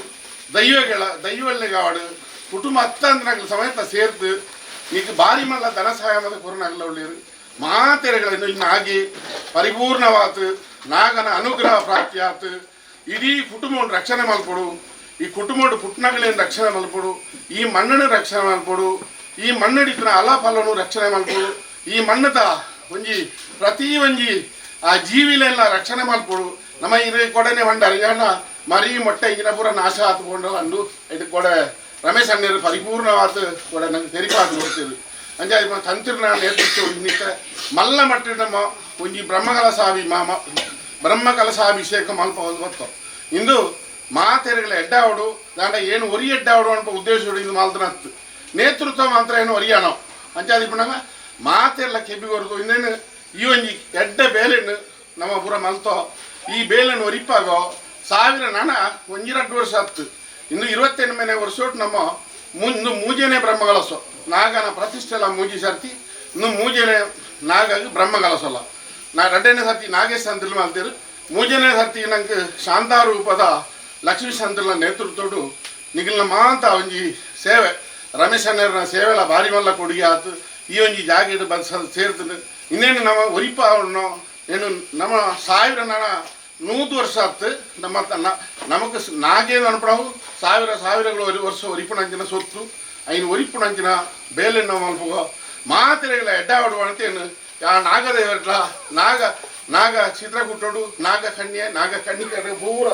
ದೈವಳ್ಳೆಗಾವಡು ಕುಟುಂಬ ಅತ್ತ ಅಂದ್ರೆ ಸಮೇತ ಸೇರ್ತು ನೀನು ಭಾರಿ ಮಲ್ಲ ಧನ ಸಹಾಯ ಮತ್ತು ಕೊರೋನಾಗಲ್ಲ ಒಳ್ಳೆಯರು ಮಾತೆರೆಗಳನ್ನು ಇನ್ನಾಗಿ ಪರಿಪೂರ್ಣವಾತು ನಾಗನ ಅನುಗ್ರಹ ಪ್ರಾಪ್ತಿ ಆತು ಇಡೀ ಕುಟುಂಬವನ್ನು ರಕ್ಷಣೆ ಮಲ್ಪಡು ಈ ಕುಟುಂಬದ ಪುಟ್ನಗಳೇನು ರಕ್ಷಣೆ ಮಲ್ಪಡು ಈ ಮಣ್ಣನ್ನು ರಕ್ಷಣೆ ಮಲ್ಪಡು ಈ ಮಣ್ಣಿಡಿತನ ಅಲಫಲನು ರಕ್ಷಣೆ ಮಲ್ಪಡು ಈ ಮಣ್ಣದ ಒಂಜಿ ಪ್ರತಿ ಒಂಜಿ ಆ ಜೀವಿಲೆಲ್ಲ ರಕ್ಷಣೆ ಮಲ್ಪಡು ನಮ್ಮ ಇದ್ರೆ ಕೊಡನೆ ಹೊಂಡಾರ ಈಗ ಮರಿ ಮೊಟ್ಟೆ ಇಂಜಿನ ಪೂರ ನಾಶ ಆತ್ಕೊಂಡು ಅಂದು ಇದಕ್ಕೆ ಕೊಡೆ ರಮೇಶ್ ಅಣ್ಣರು ಪರಿಪೂರ್ಣವಾದ ಕೂಡ ನಂಗೆ ತೆರಿಪಾತು ನೋಡ್ತೀವಿ ಅಂಜೆ ತಂತ್ರನ ನೇತೃತ್ವ ಇನ್ನಿತ್ತ ಮಲ್ಲ ಮಟ್ಟಿನ ಒಂಜಿ ಬ್ರಹ್ಮಕಲಶಾಭಿಷೇಕ ಮಲ್ಪ ಗೊತ್ತು ಇಂದು ಮಾತೆರೆಗಳ ಎಡ್ಡಾವಡು ದಾಂಡ ಏನು ಒರಿ ಎಡ್ಡಾವಡು ಅನ್ಪ ಉದ್ದೇಶ ಇದು ಮಾಲ್ತನತ್ತು ನೇತೃತ್ವ ಮಾತ್ರ ಏನು ಒರಿಯಾನೋ ಅಂಚಾದಿ ಪುಣಗ ಮಾತೆಲ್ಲ ಕೆಬ್ಬಿಗೊರ್ದು ಇನ್ನೇನು ಈ ಒಂಜಿ ಎಡ್ಡ ಬೇಲೆನು ನಮ್ಮ ಪೂರ ಮಲ್ತೋ ಈ ಬೇಲೆನು ಒರಿಪಾಗೋ 1000 ನಾನ 1-2 ವರ್ಷ ಹತ್ತು ಇನ್ನು 28ನೇ ವರ್ಷ ನಮ್ಮ ಮೂಜನೆ ಬ್ರಹ್ಮಕಲಶ ನಾಗನ ಪ್ರತಿಷ್ಠೆಲ್ಲ ಮೂಜಿ ಸರ್ತಿ ಇನ್ನು ಮೂಜನೆ ನಾಗಾಗಿ ಬ್ರಹ್ಮ ಕಲಸಲ್ಲ ನಾ 2ನೇ ಸರ್ತಿ ನಾಗೇಶ್ ಸಂತಿಲ್ ಅಂತೀರು 3ನೇ ಸರ್ತಿ ನಂಗೆ ಶಾಂತಾರೂಪದ ಲಕ್ಷ್ಮೀ ಸಂತಿಲ ನೇತೃತ್ವಡು ನಿಗಿಲ್ನ ಮಾಂತ ಒಂಜಿ ಸೇವೆ ರಮೇಶ್ ಅಣ್ಣರ ಸೇವೆಲ ಭಾರಿ ಮಲ್ಲ ಕೊಡುಗೆ ಆತು ಈ ಒಂಜಿ ಜಾಗ ಬಂದು ಸೇರ್ತದೆ ಇನ್ನೇನು ನಮ್ಮ ಒರಿಪ ಏನು ನಮ್ಮ 1000 ನಣ 100 ವರ್ಷ ಆತು ನಮ್ಮ ನಮಗೆ ನಾಗೇನು ಅನ್ಪಡವು ಸಾವಿರಗಳು ഒരു ವರ್ಷ ಒರಿಪುಣಂಚಿನ ಸೊತ್ತು ಐನು ಒರಿಪುಣಂಚಿನ ಬೇಲೆ ನಾವು ಮಲ್ಪಗೋ ಮಾತ್ರೆಗಳ ಎಡ್ಡಾಡುವ ಅಂತೇನು ಆ ನಾಗದೇವರ ನಾಗ ಚಿತ್ರಕುಟ್ಟೋಡು ನಾಗ ಕಣ್ಣಿಕಡೆ ಪೂರ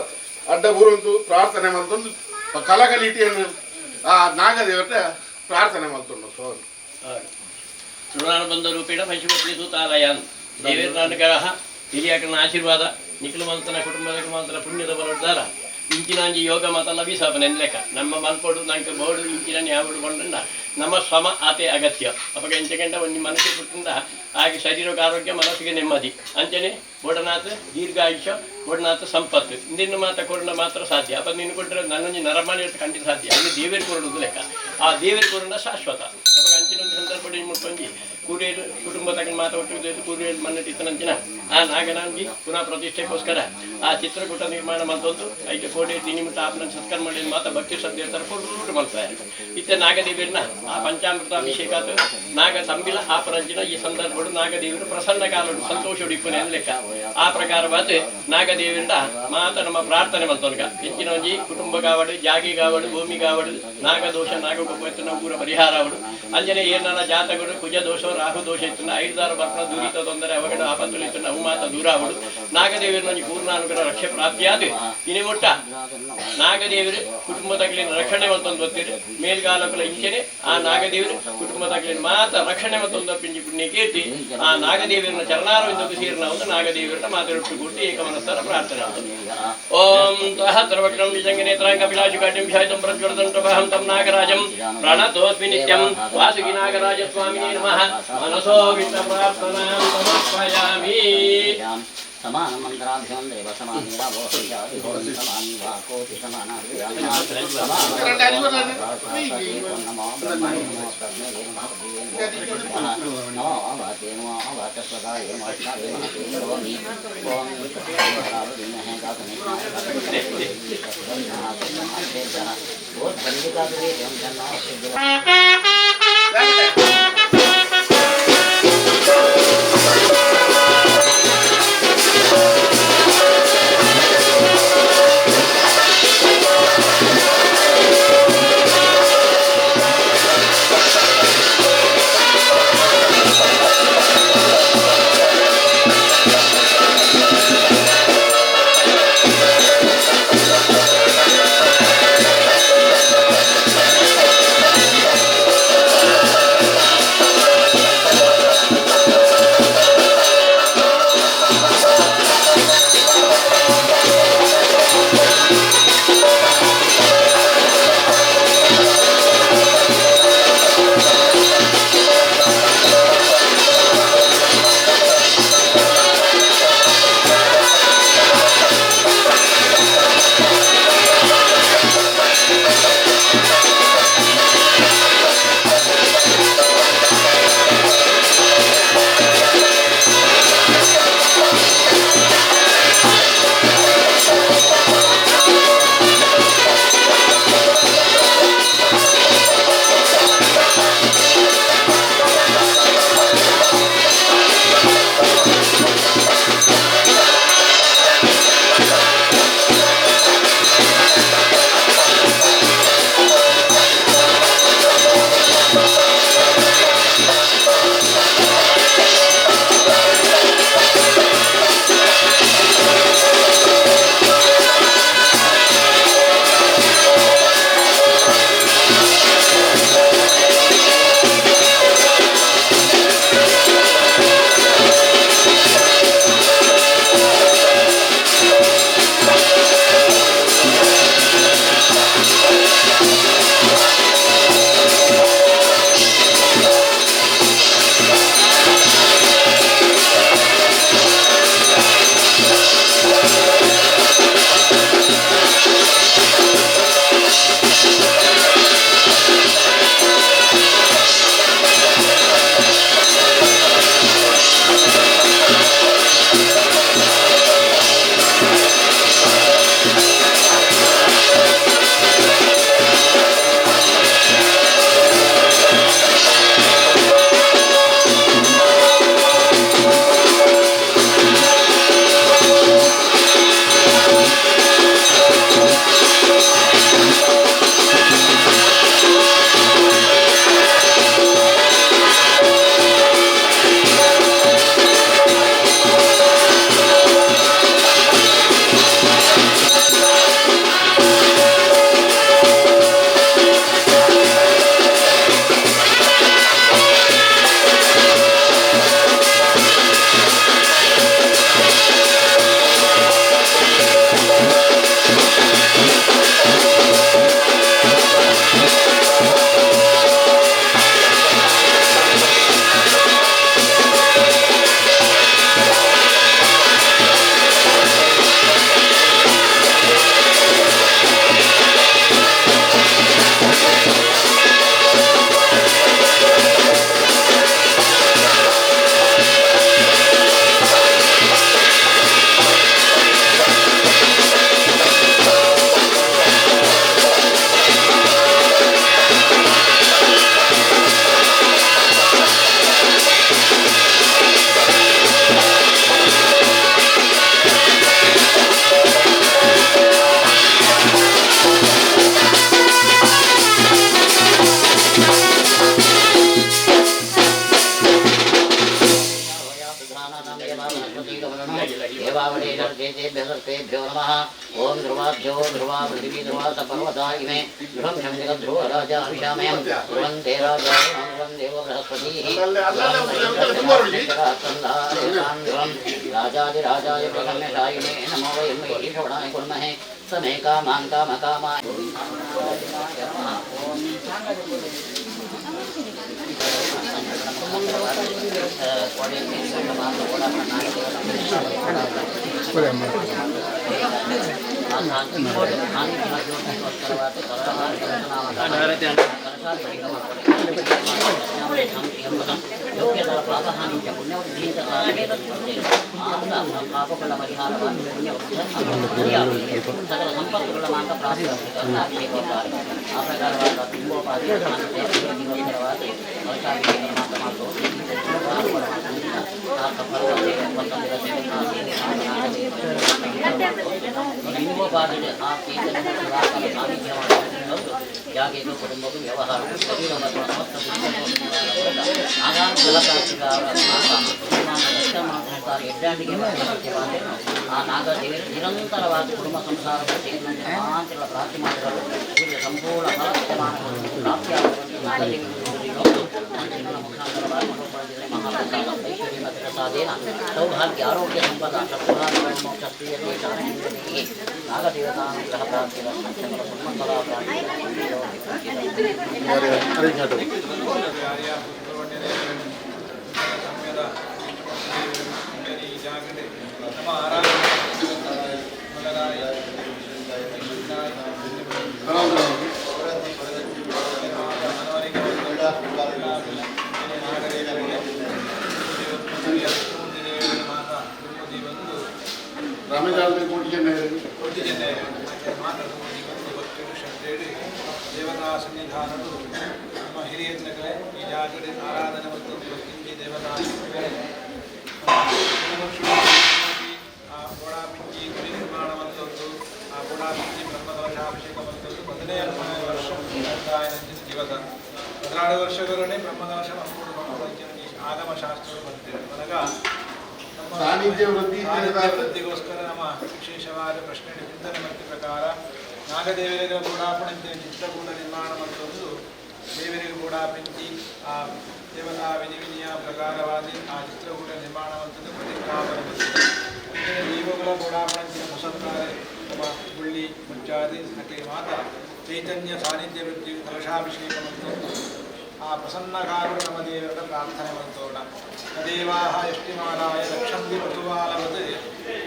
ಅಡ್ಡ ಬೂರಂತು ಪ್ರಾರ್ಥನೆ ಮಾಡ್ತೊಂದು ಕಲಕಲಿಟಿಯನ್ನು ಆ ನಾಗದೇವರ ಪ್ರಾರ್ಥನೆ ಮಾಡ್ತೊಂಡು ಸ್ವಾಮಿ ಋಣಾನುಬಂಧ ರೂಪೇಣ ಪಶುಪತ್ನಿ ಸೂತಾಲಯಾನ್ ದೇವೇಂದ್ರಾನುಗ್ರಹ ಹಿರಿಯಕನ ಆಶೀರ್ವಾದ ನಿಖಿಲ ಮಂತನ ಕುಟುಂಬದ ಮಂತ್ರ ಪುಣ್ಯದ ಬರೋದಾರ ಇಂಚಿನಾಂಜಿ ಯೋಗ ಮಾತ ಲಭಿಸಾಪನೆ ಲೆಕ್ಕ ನಮ್ಮ ಮಲ್ಪಡು ನಂಗೆ ಬೋರ್ಡು ಇಂಚಿನ ಯಾವಡು ಕೊಂಡ ನಮ್ಮ ಶ್ರಮ ಆತೆ ಅಗತ್ಯ ಅವಾಗ ಎಂಚಗಂಟ ಒಂದು ಮನಸ್ಸಿಗೆ ಬಿಟ್ಟಿಂದ ಹಾಗೆ ಶರೀರಕ್ಕೆ ಆರೋಗ್ಯ ಮನಸ್ಸಿಗೆ ನೆಮ್ಮದಿ ಅಂಚನೆ ಒಡನಾಥ ದೀರ್ಘಾಯುಷ್ಯ ಒಡನಾಥ ಸಂಪತ್ತು ನಿನ್ನ ಕೊಡೋಣ ಮಾತ್ರ ಸಾಧ್ಯ ಅಪ್ಪ ನಿನ್ನ ಕೊಟ್ಟರೆ ನನ್ನೊಂದು ನರಮಾಣಿ ಖಂಡಿತ ಸಾಧ್ಯ ಅಲ್ಲಿ ದೇವೇರು ಕೊಡೋದು ಲೆಕ್ಕ ಆ ದೇವೇರು ಕೊಡೋಣ ಶಾಶ್ವತ ಅವಾಗ ಅಂಚಿನ ಒಂದು ಸಂದರ್ಭದಲ್ಲಿ ಮುಟ್ಕೊಂಡಿ ಕೂಡಿಯರು ಕುಟುಂಬ ತಗೊಂಡು ಮಾತಾಡ್ತಿದ್ದು ಕೂಡಿಯಲ್ಲಿ ಮಣ್ಣಿಟ್ಟಿತ್ತನಂಚಿನ ಆ ನಾಗನಾಂಗಿ ಪುನಃ ಪ್ರತಿಷ್ಠೆಗೋಸ್ಕರ ಆ ಚಿತ್ರಕೂಟ ನಿರ್ಮಾಣ ಮಾಡ್ತೊಂದು 5 ಕೋಟಿ ತಿನಿಮಿಟ ಆಪ್ನ ಸತ್ಕಾರ ಮಾಡಿ ಮಾತ್ರ ಭಕ್ತಿ ಶ್ರದ್ಧೆ ಇರ್ತಾರೆ ಕೊಟ್ಟು ಮಾಡ್ತಾರೆ ಇತ್ತೆ ನಾಗದೇವಿಯನ್ನ ಆ ಪಂಚಾಮೃತ ಅಭಿಷೇಕ ನಾಗ ತಂಬಿಲ ಆ ಪರಂಚಿನ ಈ ಸಂದರ್ಭಗಳು ನಾಗದೇವಿಯರು ಪ್ರಸನ್ನ ಕಾಲಡು ಸಂತೋಷ ಉಡಿಪನೆ ಲೆಕ್ಕ ಆ ಪ್ರಕಾರವಾದ ನಾಗದೇವಿಯಿಂದ ಮಾತ ನಮ್ಮ ಪ್ರಾರ್ಥನೆ ಮಾಡ್ತವನ್ಗ ಹೆಚ್ಚಿನ ಒಂಜಿ ಕುಟುಂಬ ಕಾವಡು ಜಾಗಿ ಕಾವಡು ಭೂಮಿ ಕಾವಡು ನಾಗದೋಷ ನಾಗಗೋಪನ ಊರ ಪರಿಹಾರ ಅವಡು ಅಂಜನೆ ಏನಾರ ಜಾತಗಳು ಕುಜ ದೋಷ ರಾಹು ದೋಷ ಇತ್ತು 5 ಬರ್ಣ ದೂರಿತ ತೊಂದರೆ ಅವಗಡ ಆಪತ್ತುలు ಇತ್ತು ಅವು ಮಾತ ದೂರ ಅವಡು ನಾಗದೇವಿಯರ ಪೂರ್ಣಾನುಗ್ರಹ ರಕ್ಷೆ ಪ್ರಾಪ್ತಿಯಾದ ಇನಿಮುಟ್ಟ ನಾಗದೇವರು ಕುಟುಂಬದಾಗಲಿನ ರಕ್ಷಣೆ ಮತ್ತೊಂದು ಗೊತ್ತಿರಿ ಮೇಲ್ಗಾಲಕಲ ಇಂಚನೆ ಆ ನಾಗದೇವರು ಕುಟುಂಬದಾಗಲಿನ ಮಾತ ರಕ್ಷಣೆ ಮತ್ತೊಂದು ಪಿಂಜಿ ಪುಣ್ಯ ಕೀರ್ತಿ ಆ ನಾಗದೇವಿಯರನ್ನ ಚರಣಾರವಿಂದಕ್ಕೂ ಸೇರಿನ ಒಂದು ನಾಗದೇವಿಯರನ್ನ ಮಾತಾಡೊಟ್ಟು ಗುಟ್ಟು ಏಕಮನಸ್ಸರ ಪ್ರಾರ್ಥನೆ ಓಂ ತಹ ಸರ್ವಕ್ರಮ ವಿಜಂಗನೇತ್ರಾಂಗ ವಿಲಾಜು ಕಾಟ್ಯಂ ಶಾಯಿತಂ ಪ್ರಜ್ವಲದಂತಭಾಹಂ ತಂ ನಾಗರಾಜಂ ಪ್ರಣತೋಸ್ಮಿ ನಿತ್ಯಂ ವಾಸುಕಿ ನಾಗರಾಜ ಸ್ವಾಮಿನೇ ನಮಃ ಮನಸೋ ವಿಷ್ಣ ಪ್ರಾರ್ಥನಾಂ ಸಮರ್ಪಯಾಮಿ ಸಮಾನ ಮಂತ್ರಾಭ್ಯಾಂ ದೇವ ಸಮಾನಿರಾವೋ ಸಮಾನಿ ವಾಕೋತಿ ಸಮಾನ ನಮೋ ಬ್ರಹ್ಮಣೇ ನಮೋ ಕರ್ಮೇ ನಮೋ ವಾತೆ ನಮೋ ವಾಚಸ್ವದಾಯ ನಮಸ್ಕಾರೇ ನಮೋಮಿ ಓಂ ವಿಷ್ಣುರಾವದಿನಃ ಗಾತನೆ नमः ओम ध्रुवाभ्यो ध्रुवा पृथिवी ध्रुवा सपर्वता इमे ध्रुवं शंजगध्रुव राजा हविषामयं ध्रुवन्ते राजा ध्रुवं देव बृहस्पतिः राजाधिराजाय प्रथम्यशायिने नमो वयं ईश्वराय कुर्महे समे कामां कामकामाय ಯಾಗೇನು ಕುಟುಂಬಕ್ಕೂ ವ್ಯವಹಾರ ಶರೀರ ಮತ್ತು ಸಮಸ್ತ ಮಾಡ್ತಾರೆ ಎಡ್ಡಾಟಿಗೆ ಆ ನಾಗದೇವರು ನಿರಂತರವಾಗಿ ಕುಟುಂಬ ಸಂಸಾರವನ್ನು ಸೇರಿದಂತೆ ಮಹಾಂತಿಗಳ ಪ್ರಾರ್ಥನೆ ಮಾಡಿದರು ಸೂರ್ಯ ಸಂಪೂರ್ಣ ಫಲಮಾನವನ್ನು ಪ್ರಾಪ್ತಿಯಾಗುವಂತೆ ನಾಗದೇವರು ಮುಖಾಂತರವಾಗಿ ಮನೋಪಡಿಸಿದರೆ ಮಹಾಪ್ರಸಾದ ಐಶ್ವರ್ಯ ಮತ್ತು ಪ್ರಸಾದೇನ ಸೌಭಾಗ್ಯ ಆರೋಗ್ಯ ಸಂಪದ ಶತ್ರುಘಾತ ಮೋಕ್ಷ ಸ್ತ್ರೀಯತೆ ಶಾಲೆಗೆ ನಾಗದೇವತಾನುಗ್ರಹ ಪ್ರಾರ್ಥಿಗಳ ಸಕಲ ಸುಮಂಗಲ ದೇವತಾ ಸನ್ನಿಧಾನಗಳು ನಮ್ಮ ಹಿರಿಯರಿಗೆ ಈ ಜಾಗದ ಆರಾಧನೆ ಮತ್ತು ಭಕ್ತಿ ದೇವತಾ ಆ ಗೋಡಾಪಿಂಚಿ ಗುಡಿ ನಿರ್ಮಾಣ ಮತ್ತೊಂದು ಆ ಗೋಡಾಪಿಂಚಿ ಬ್ರಹ್ಮದವಶಾಭಿಷೇಕ ಮತ್ತೊಂದು 15 ವರ್ಷ ದಿವಸ 16 ವರ್ಷಗಳನ್ನೇ ಬ್ರಹ್ಮದವಶ ಆಗಮಶಾಸ್ತ್ರಗಳು ಬರ್ತಿದೆ ನನಗ ಸಾನ್ನಿಧ್ಯ ವೃದ್ಧಿಗೋಸ್ಕರ ನಮ್ಮ ವಿಶೇಷವಾದ ಪ್ರಶ್ನೆ ಚಿಂತನೆ ಮತ್ತು ಪ್ರಕಾರ ನಾಗದೇವರಿಗೆ ಗೂಡಾಪಣಂತೆ ಚಿತ್ರಕೂಟ ನಿರ್ಮಾಣ ಮತ್ತೊಂದು ದೇವರಿಗೆ ಗೂಡಾಪಿಂಚಿ ಆ ದೇವತಾ ವಿಧಿವಿಧಿಯ ಪ್ರಕಾರವಾಗಿ ಆ ಚಿತ್ರಕೂಟ ನಿರ್ಮಾಣ ಮತ್ತೊಂದು ಪ್ರತಿಷ್ಠಾಪನೆ ಜೀವಗಳ ಗೂಡಾಪಣಂಚಿನ ಮುಸಂತಾರೆ ಅಥವಾ ಗುಳ್ಳಿ ಮುಚ್ಚಾದಿ ನಕಲಿ ಮಾತ ಚೈತನ್ಯ ಸಾನ್ನಿಧ್ಯ ವೃತ್ತಿ ಕಲಶಾಭಿಷೇಕ ಮತ್ತೊಂದು ಆ ಪ್ರಸನ್ನಕಾರು ನಮ್ಮ ದೇವರ ಪ್ರಾರ್ಥನೆ ಮಂತೋಣ ದೇವಾಹ ಯಷ್ಟಿಮಾಲಾಯ ಲಕ್ಷಂದಿ ಪಶುವಾಲವತ್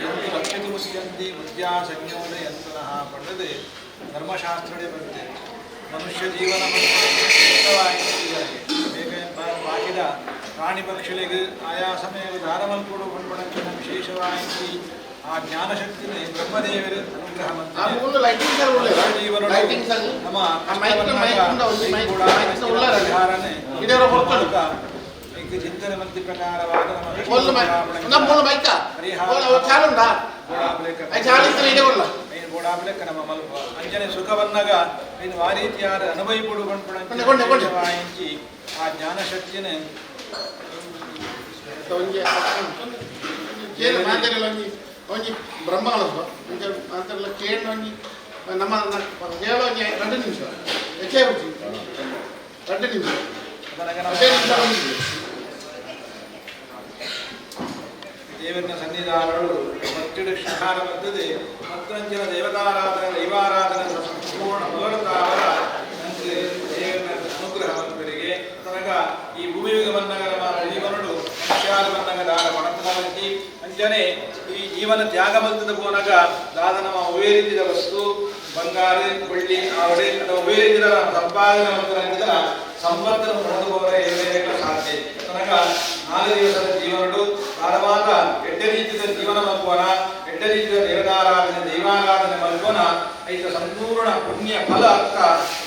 ಎಂದು ಲಕ್ಷತಿ ಮುಚ್ಯಂತಿ ವಿದ್ಯಾ ಸಂಯೋಜಯಂತನಃ ಪಡೆದು ಧರ್ಮಶಾಸ್ತ್ರಡೆ ಬರುತ್ತೆ ಮನುಷ್ಯ ಜೀವನ ಬಾಕಿದ ಪ್ರಾಣಿ ಪಕ್ಷಿಗಳಿಗೆ ಆಯಾ ಸಮಯಕ್ಕೆ ಧಾರಮಲ್ಪಡು ಕೊಂಡ್ಬಣಕ್ಕಿನ ವಿಶೇಷವಾಗಿ ಆ ಜ್ಞಾನಶಕ್ತಿನೇ ಬ್ರಹ್ಮದೇವರು ಅನುಗ್ರಹ ನಮ್ಮ ಚಿಂತನೆ ಮಂತ್ರಿ ಪ್ರಕಾರವಾದ ಗೋಡಾಬ್ಲೆಕ್ಕ ನಮ್ಮ ಮಲ್ಪ ಅಂಜನೆ ಸುಖವನ್ನಾಗ ಇನ್ನು ಆ ರೀತಿಯಾದ ಅನುಭವ ಪಡುಕೊಂಡ್ಬಿಡಂಚಿ ಆ ಜ್ಞಾನಶಕ್ತಿನೇ ಒಂಜಿ ಬ್ರಹ್ಮಗಳಪ್ಪ ಅಂತೆಲ್ಲ ಕೇಳಿ ಒಂಜಿ ನಮ್ಮ ಹೇಳೋ 2 ನಿಮಿಷ ಹೆಚ್ಚೇ ಬಿಡ್ತೀವಿ 2 ನಿಮಿಷ ದೇವರ ಸನ್ನಿಧಾನಗಳು ಭಕ್ತಿಯ ಶೃಂಗಾರ ಬರ್ತದೆ ಮತ್ತೊಂದಿನ ದೇವತಾರಾಧನೆ ದೈವಾರಾಧನೆ ಸಂಪೂರ್ಣ ಮೂಲತಾವರ ನನಗೆ ದೇವರ ಅನುಗ್ರಹ ಮಂತ್ರಿಗೆ ತನಗ ಈ ಭೂಮಿಯುಗವನ್ನಗರ ಜೀವನಗಳು ವಿಷಾದವನ್ನಗದಾರ ಪಣತನವಜ್ಜಿ ಅಂಜನೆ ಈ ಜೀವನ ತ್ಯಾಗ ಮಲ್ತದ ಬೋನಗ ದಾದ ನಮ್ಮ ಉವೇರಿಸಿದ ವಸ್ತು ಬಂಗಾರ ಬೆಳ್ಳಿ ಆವಡೆ ಅಥವಾ ಉವೇರಿಸಿದ ಸಂಪಾದನೆ ಮಂತ್ರ ಸಂಪತ್ತನ್ನು ಪಡೆದುಕೊಂಡರೆ ಏನೇನು ಸಾಧ್ಯ ತನಗ 4 ದಿವಸದ ಜೀವನಗಳು ಭಾರವಾದ 8 ರೀತಿಯ ಜೀವನ ಮಲ್ಪೋನ 8 ರೀತಿಯ ದೇವತಾರಾಧನೆ ದೈವಾರಾಧನೆ ಮಲ್ಪೋನ ಐತ ಸಂಪೂರ್ಣ ಪುಣ್ಯ ಫಲ ಅಕ್ಕ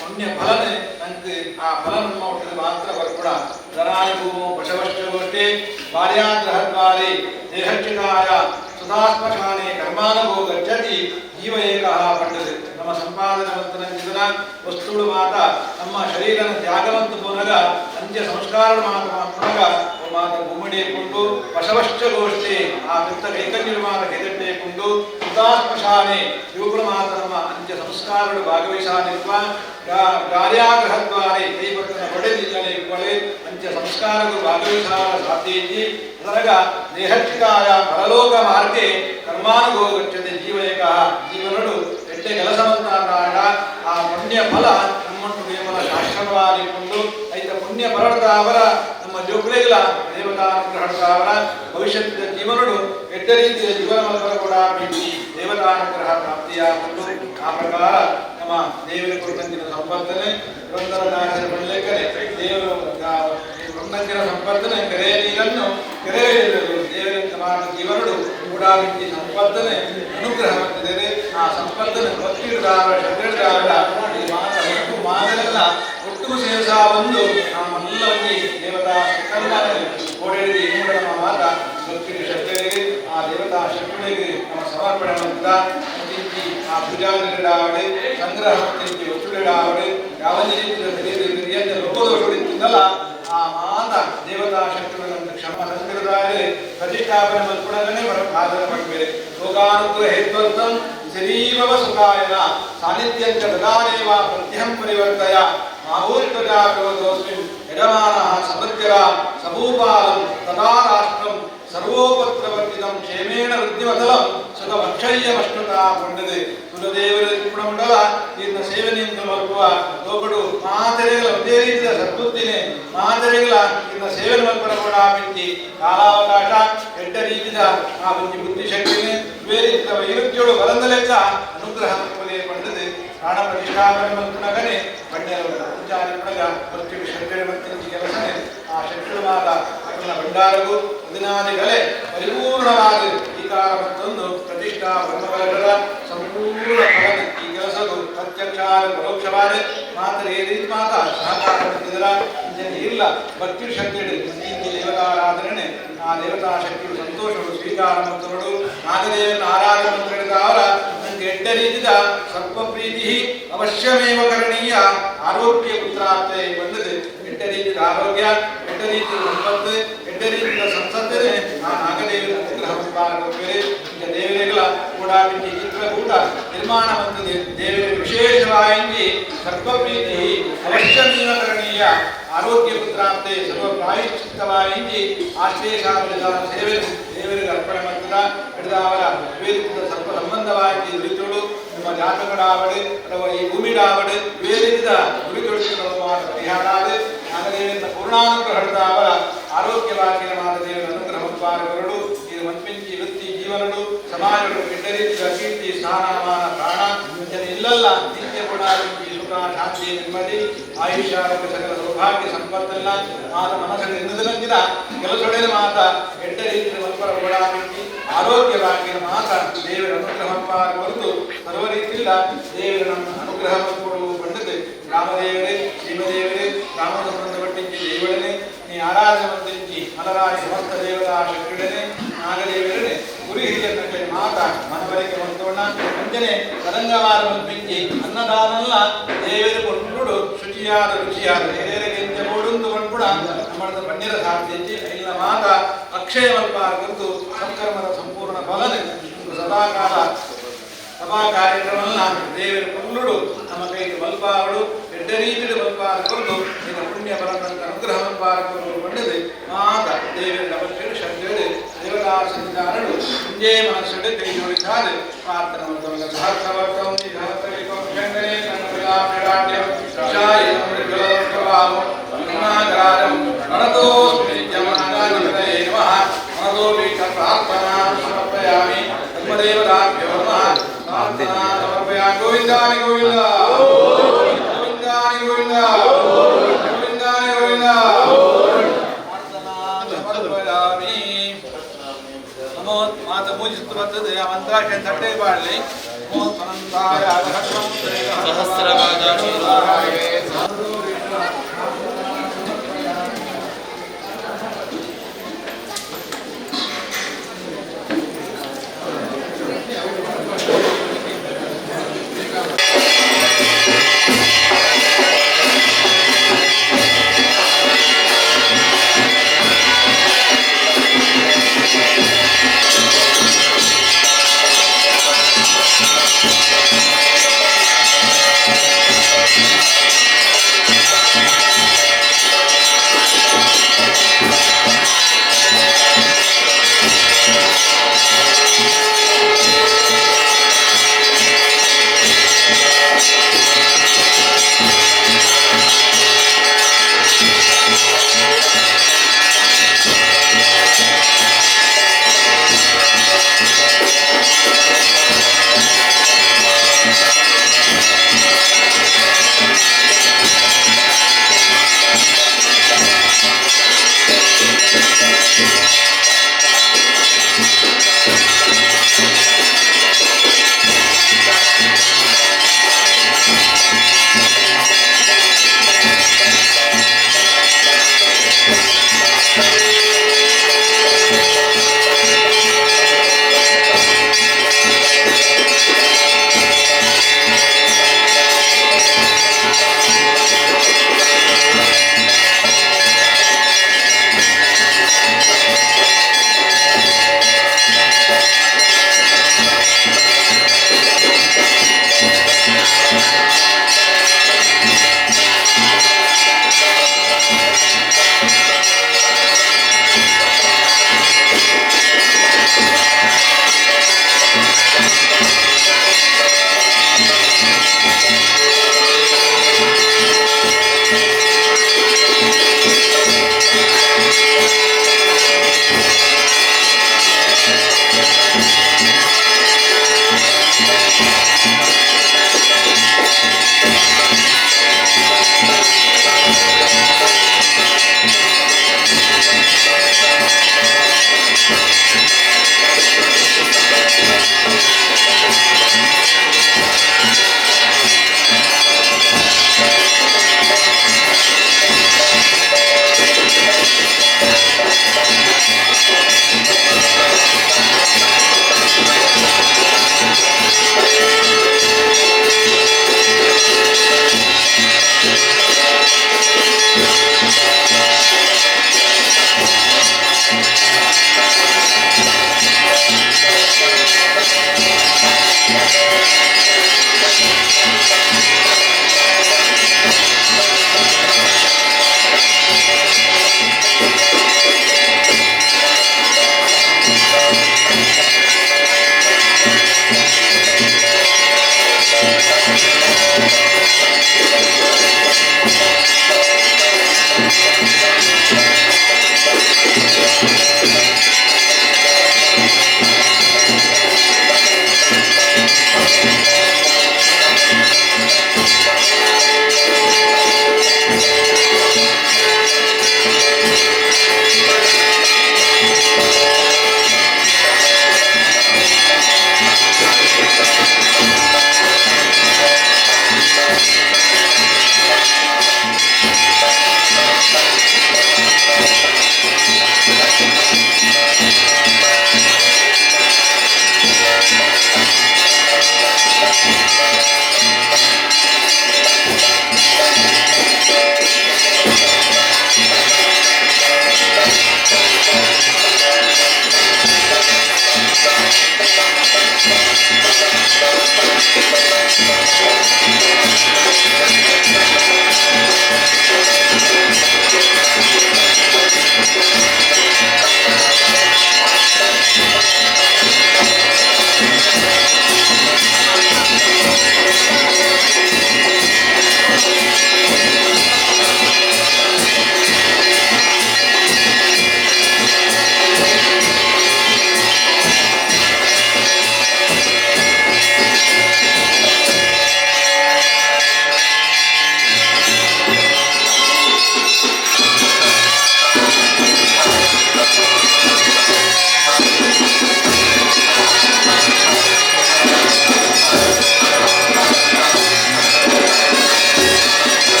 ಪುಣ್ಯ ಫಲನೆ ನಂಗೆ ಆ ಫಲ ನಮ್ಮ ಹುಟ್ಟಿದ ಮಾತ್ರ ಬರ್ಕೊಡ ಧರಾಯ ಭೂಮೋ ಪಶವಶ್ಚಗೋಷ್ಠೆ ಭಾರ್ಯಾದ್ರಹದ್ವಾರಿ ದೇಹಚ್ಯುತಾಯ ಸುಧಾಸ್ಮಶಾನೆ ಕರ್ಮಾನುಭವ ಗಚ್ಚತಿ ಜೀವ ಏಕಃ ಪಂಡದೆ ನಮ್ಮ ಸಂಪಾದನೆ ಮಂತ್ರ ಇದರ ವಸ್ತುಗಳು ಮಾತ ನಮ್ಮ ಶರೀರನ ತ್ಯಾಗವಂತ ಪುನಗ ಅಂತ್ಯ ಸಂಸ್ಕಾರ ಮಾತ ಪುನಗ ಮಾತ ಗುಮ್ಮಡಿಕೊಂಡು ವಶವಶ್ಚ ಗೋಷ್ಠಿ ಆ ವೃತ್ತ ಕೈಕನ್ಯಮಾತ ಕೈದಟ್ಟೇಕೊಂಡು ಸುತಾಶ್ಮಶಾನೆ ಇವುಗಳು ಮಾತ ನಮ್ಮ ಅಂತ್ಯ ಸಂಸ್ಕಾರಗಳು ಭಾಗವಹಿಸಾನಿರುವ ಕಾರ್ಯಾಗ್ರಹದ್ವಾರೆ ಕೈಪಟ್ಟನ ಪಡೆದಿಲ್ಲನೆ ಇಬ್ಬಳೆ ಅಂತ್ಯ ಸಂಸ್ಕಾರಗಳು ಭಾಗವಹಿಸಾಲ ಸಾಧ್ಯೈತಿ ಅದರಗ ದೇಹಚ್ಚಿತಾಯ ಪರಲೋಕ ಮಾರ್ಗೆ ಕರ್ಮಾನುಭವ ಗಚ್ಚತೆ ಜೀವಯಕ ಜೀವನಡು ಎಟ್ಟೆ ಕೆಲಸವಂತಾಗ ಆ ಪುಣ್ಯ ಫಲ ನಮ್ಮನ್ನು ಕೇವಲ ಶಾಶ್ವತವಾಗಿಕೊಂಡು ಐತ ಪುಣ್ಯ ಬರಡ್ತಾವರ ನಮ್ಮ ಜೋಗುಳೆಗಳ ದೇವತಾನುಗ್ರಹಡ್ತಾವರ ಭವಿಷ್ಯದ ಜೀವನಡು ಎಟ್ಟ ರೀತಿಯ ಜೀವನ ಮಲಬರ ಕೂಡ ಬಿಟ್ಟು ದೇವತಾನುಗ್ರಹ ಪ್ರಾಪ್ತಿಯಾಗಲು ಆ ಪ್ರಕಾರ ನಮ್ಮ ದೇವರ ಕುರಿತಂತಿನ ಸಂಪರ್ಧನೆ ಪುರಂದರದಾಸರ ಬಳ್ಳಕರೆ ದೇವರು ಪುರಂದರ ಸಂಪರ್ಧನೆ ಕೆರೆಯ ನೀರನ್ನು ಕೆರೆಯಲು ದೇವರಿಂದ ಮಾಡ ಜೀವನಡು ಕೂಡಾಬಿಟ್ಟಿ ಸಂಪರ್ಧನೆ ಅನುಗ್ರಹ ಮಾಡ್ತಿದ್ದೇವೆ ಆ ಸಂಪರ್ಧನೆ ಭಕ್ತಿದಾರ ಶ್ರದ್ಧೆದಾರ ಈ ಮಾದರೆಲ್ಲ ಒಟ್ಟು ಸೇರಿಸ ಒಂದು ನಮ್ಮೆಲ್ಲವರಿಗೆ ದೇವತಾ ಓಡೇಡಿ ನಮ್ಮ ಮಾತ ಭಕ್ತಿ ಶ್ರದ್ಧೆಗೆ ಆ ದೇವತಾ ಶಕ್ತಿಗಳಿಗೆ ನಮ್ಮ ಸಮರ್ಪಣೆ ಮಾಡಿದ ಆ ಪೂಜಾದಿಗಳಾವಡೆ ಸಂಗ್ರಹ ಒತ್ತುಗಳಾವಡೆ ಯಾವ ರೀತಿಯ ಲೋಕದೋಷಗಳಿಂದಲ್ಲ ಆ ಮಾತ ದೇವತಾ ಶಕ್ತಿಗಳನ್ನು ಕ್ಷಮ ಸಂಸ್ಕೃತಾಯ ಪ್ರತಿಷ್ಠಾಪನೆ ಮಲ್ಪುಣಗನೇ ಆಧಾರ ಪಟ್ಟಿವೆ ಲೋಕಾನುಗ್ರಹ ಹೇತ್ವರ್ಥಂ ಶರೀರವ ಸುಖಾಯನ ಸಾನ್ನಿಧ್ಯಂಚ ದದಾನೇವ ಪ್ರತ್ಯಹಂ ಪರಿವರ್ತಯ ಮಾಭೂತ್ವಜಾಗ್ರವತೋಸ್ಮಿನ್ ಯಜಮಾನಃ ಸಮೃದ್ಧರ ಸಮೂಪಾಲಂ ತದಾ ರಾಷ್ಟ್ರಂ ಸರ್ವೋಪತ್ರವರ್ತಿತಂ ಕ್ಷೇಮೇಣ ವೃದ್ಧಿಮತಲಂ ಸುಖವಕ್ಷಯ್ಯಮಶ್ನುತಾ ಕೊಂಡದೆ ಸುರದೇವರ ಗುಣಮಂಡಲ ಇನ್ನ ಸೇವನೆಯಿಂದ ಮಲ್ಪುವ ಲೋಕಡು ಮಾತೆರೆಗಳ ಒಂದೇ ರೀತಿಯ ಸದ್ಬುದ್ಧಿನೇ ಮಾತೆರೆಗಳ ಇನ್ನ ಸೇವನೆ ಮಲ್ಪನ ಕೂಡ ಮಿಂಚಿ ಕಾಲಾವಕಾಶ ಎಡ್ಡ ರೀತಿಯ ಆ ಬುದ್ಧಿ ಬುದ್ಧಿಶಕ್ತಿನೇ ಇದೇ ರೀತಿಯ ವೈರುಧ್ಯೋಳು ಬಲಂದ ಲೆಕ್ಕ ಅನುಗ್ರಹ ಮಲ್ಪನೆ ಪಂಡದೆ ಪ್ರಾಣ ಪ್ರತಿಷ್ಠಾಪನೆ ಮಲ್ಪನಗನೆ ಪಂಡ್ಯರ ಪೂಜಾರಿ ಪುಣಗ ಭಕ್ತಿ ಶ್ರದ್ಧೆ ಭಕ್ತಿ ಕೆಲಸನೆ ಆ ಶಕ್ತಿಮಾದ ಭಂಡಾರವು ದಿನಾದಿಗಳೇ ಪರಿಪೂರ್ಣವಾದ ಈಕಾರ ಮತ್ತೊಂದು ಪ್ರತಿಷ್ಠಾ ಬ್ರಹ್ಮಗಳ ಸಂಪೂರ್ಣ ಫಲನ ಈ ಕೆಲಸವು ಪ್ರತ್ಯಕ್ಷ ಪರೋಕ್ಷವಾದ ಮಾತ್ರ ಈ ರೀತಿ ಮಾತ ಸಹಕಾರ ಮಾಡ್ತಿದ್ರ ಇಲ್ಲ ಭಕ್ತಿ ಶಕ್ತಿ ದೇವತಾರಾಧನೆ ಆ ದೇವತಾ ಶಕ್ತಿಗಳು ಸಂತೋಷಗಳು ಸ್ವೀಕಾರ ಮಂತ್ರಗಳು ನಾಗದೇವನ ಆರಾಧನೆ ಮಂತ್ರಗಳಿಂದ ಅವರ ನನಗೆ ಎಡ್ಡ ರೀತಿಯ ಸ್ವಲ್ಪ ಪ್ರೀತಿ ಅವಶ್ಯಮೇವ ಕರಣೀಯ ಆರೋಗ್ಯ ಪುತ್ರಾರ್ಥೆ ಬಂದದೆ ಎಡ್ಡ ರೀತಿಯ ಆರೋಗ್ಯ ಎಡ್ಡ ರೀತಿಯ ಸಂಪತ್ತು ಎಡ್ಡ ರೀತಿಯ ಸಂಸತ್ತನೆ ಆ ನಾಗದೇವರ ಅನುಗ್ರಹ ಈಗ ದೇವರುಗಳ ಕೂಡ ಚಿತ್ರಕೂಟ ನಿರ್ಮಾಣ ಬಂದದೆ ದೇವರ ವಿಶೇಷವಾಗಿ ಸರ್ವ ಪ್ರೀತಿ ಅವಶ್ಯಮೇವ ಕರಣೀಯ ಆರೋಗ್ಯ ಪುತ್ರಾರ್ಥೆ ಸರ್ವ ಪ್ರಾಯಶ್ಚಿತ್ತವಾಗಿ ಆಶ್ಲೇಷಾದ ಸೇವೆ ದೇವರಿಗೆ ಅರ್ಪಣೆ ಮಾಡ್ತದ ಹಿಡಿದ ಅವರ ವಿವೇಚಿತ ಸರ್ವ ಸಂಬಂಧವಾಗಿ ನುಡಿತೋಳು ನಿಮ್ಮ ಜಾತಕಡಾವಡೆ ಅಥವಾ ಈ ಭೂಮಿಡಾವಡೆ ವಿವೇಚಿತ ನುಡಿತೊಳಿಸಿದ ಪರಿಹಾರಾದ ನಾಗದೇವರಿಂದ ಪೂರ್ಣಾನುಗ್ರಹ ಹಿಡಿದ ಅವರ ಆರೋಗ್ಯವಾಗಿ ನಾಗದೇವರ ಅನುಗ್ರಹ ಉತ್ಪಾದಕರು ಇದು ಮನ್ಪಿಂಚಿ ವೃತ್ತಿ ಜೀವನಗಳು ಸಮಾಜಗಳು ಕೆಟ್ಟ ರೀತಿಯ ಕೀರ್ತಿ ಸ್ಥಾನಮಾನ ಪ್ರಾಣ ಇಲ್ಲಲ್ಲ ನಿತ್ಯ ಕೂಡ ಸುಖ ಶಾಂತಿ ನೆಮ್ಮದಿ ಆಯುಷ್ಯ ಆರೋಗ್ಯ ಸಕಲ ಸೌಭಾಗ್ಯ ಸಂಪತ್ತಲ್ಲ ಮಾತ ಮನಸ್ಸನ್ನು ಎನ್ನುವುದಕ್ಕಿಂತ ಕೆಲಸೊಡೆಯ ಮಾತ ಎಡ್ಡ ರೀತಿಯ ಮಲ್ಪರ ಓಡಾಬಿಟ್ಟು ಆರೋಗ್ಯವಾಗಿ ಮಾತ ದೇವರ ಅನುಗ್ರಹ ಹೊರತು ಸರ್ವ ರೀತಿಯಿಂದ ದೇವರ ಅನುಗ್ರಹ ಕೊಡುವ ಪಂಡಿತ ರಾಮದೇವರೇ ಶಿವದೇವರೇ ರಾಮ ಸಂಬಂಧಪಟ್ಟಿಂಚಿ ದೇವರನೇ ನೀ ಆರಾಧನೆ ಮಂತ್ರಿಂಚಿ ಮಲರಾಯ ಸಮಸ್ತ ದೇವರ ಶಕ್ತಿಗಳೇ ನಾಗದೇವರೇ ಗುರಿ ಹಿರಿಯ ಮಾತ ಮನವರಿಕೆ ಮಂತೋಣ ಮುಂಜಾನೆ ಕದಂಗವಾರ ಮಂತ್ರಿಂಚಿ ಅನ್ನದಾನಲ್ಲ ದೇವರ ಕೊಂಡು ಶುಚಿಯಾದ ರುಚಿಯಾದ ಹಿರಿಯರಿಗೆ ಓಡುಂದು ಕೂಡ ನಮ್ಮ ಪಣ್ಯರ ಸಾಧ್ಯತೆ ಇಲ್ಲ ಮಾತ ಅಕ್ಷಯ ಮಲ್ಪ ಕುರಿತು ಸಂಕರ್ಮದ ಸಂಪೂರ್ಣ ಫಲನೆ ಸದಾಕಾಲ ಸಭಾ ಕಾರ್ಯಕ್ರಮಲ್ಲ ದೇವರ ಕೊಂಡುಡು ನಮ್ಮ ಕೈಗೆ ಮಲ್ಪಾವಡು ಎಡ್ಡ ರೀತಿಯ ಮಲ್ಪಾರ ಕುರಿತು ನಿನ್ನ ಪುಣ್ಯ ಬಲದಂತ ಅನುಗ್ರಹ ಮಲ್ಪಾರ ಕುರಿತು ಕೊಂಡದೆ ಮಾತ ದೇವರ ಅವಶ್ಯ ಶ್ರದ್ಧೆ ದೇವದಾಸನಿದಾರರು ಮುಂಜೆ ಮನಸ್ಸಡೆ ಕೈ ಜೋಡಿಸಾದೆ ಪ್ರಾರ್ಥನೆ ಸಹಸ್ರವರ್ಗಂ ಶಂಕರೇ ಸಮರ್ಪಯಾಮಿ ಧರ್ಮದೇವತಾಭ್ಯೋ ನಮಃ ಸಮರ್ಪಯಾಮಿ ಗೋವಿಂದಾನಿ ಗೋವಿಂದ ಗೋವಿಂದಾನಿ ಗೋವಿಂದ ಗೋವಿಂದಾನಿ ಗೋವಿಂದ ಸಮರ್ಪಯಾಮಿ ನಮೋ ಮಾತ ಪೂಜಿಸ್ತು ಬರ್ತದೆ ಆ ಮಂತ್ರಾಕ್ಷರ ತಟ್ಟೆ ಬಾಳಲಿ ನಮೋ ಅನಂತಾಯ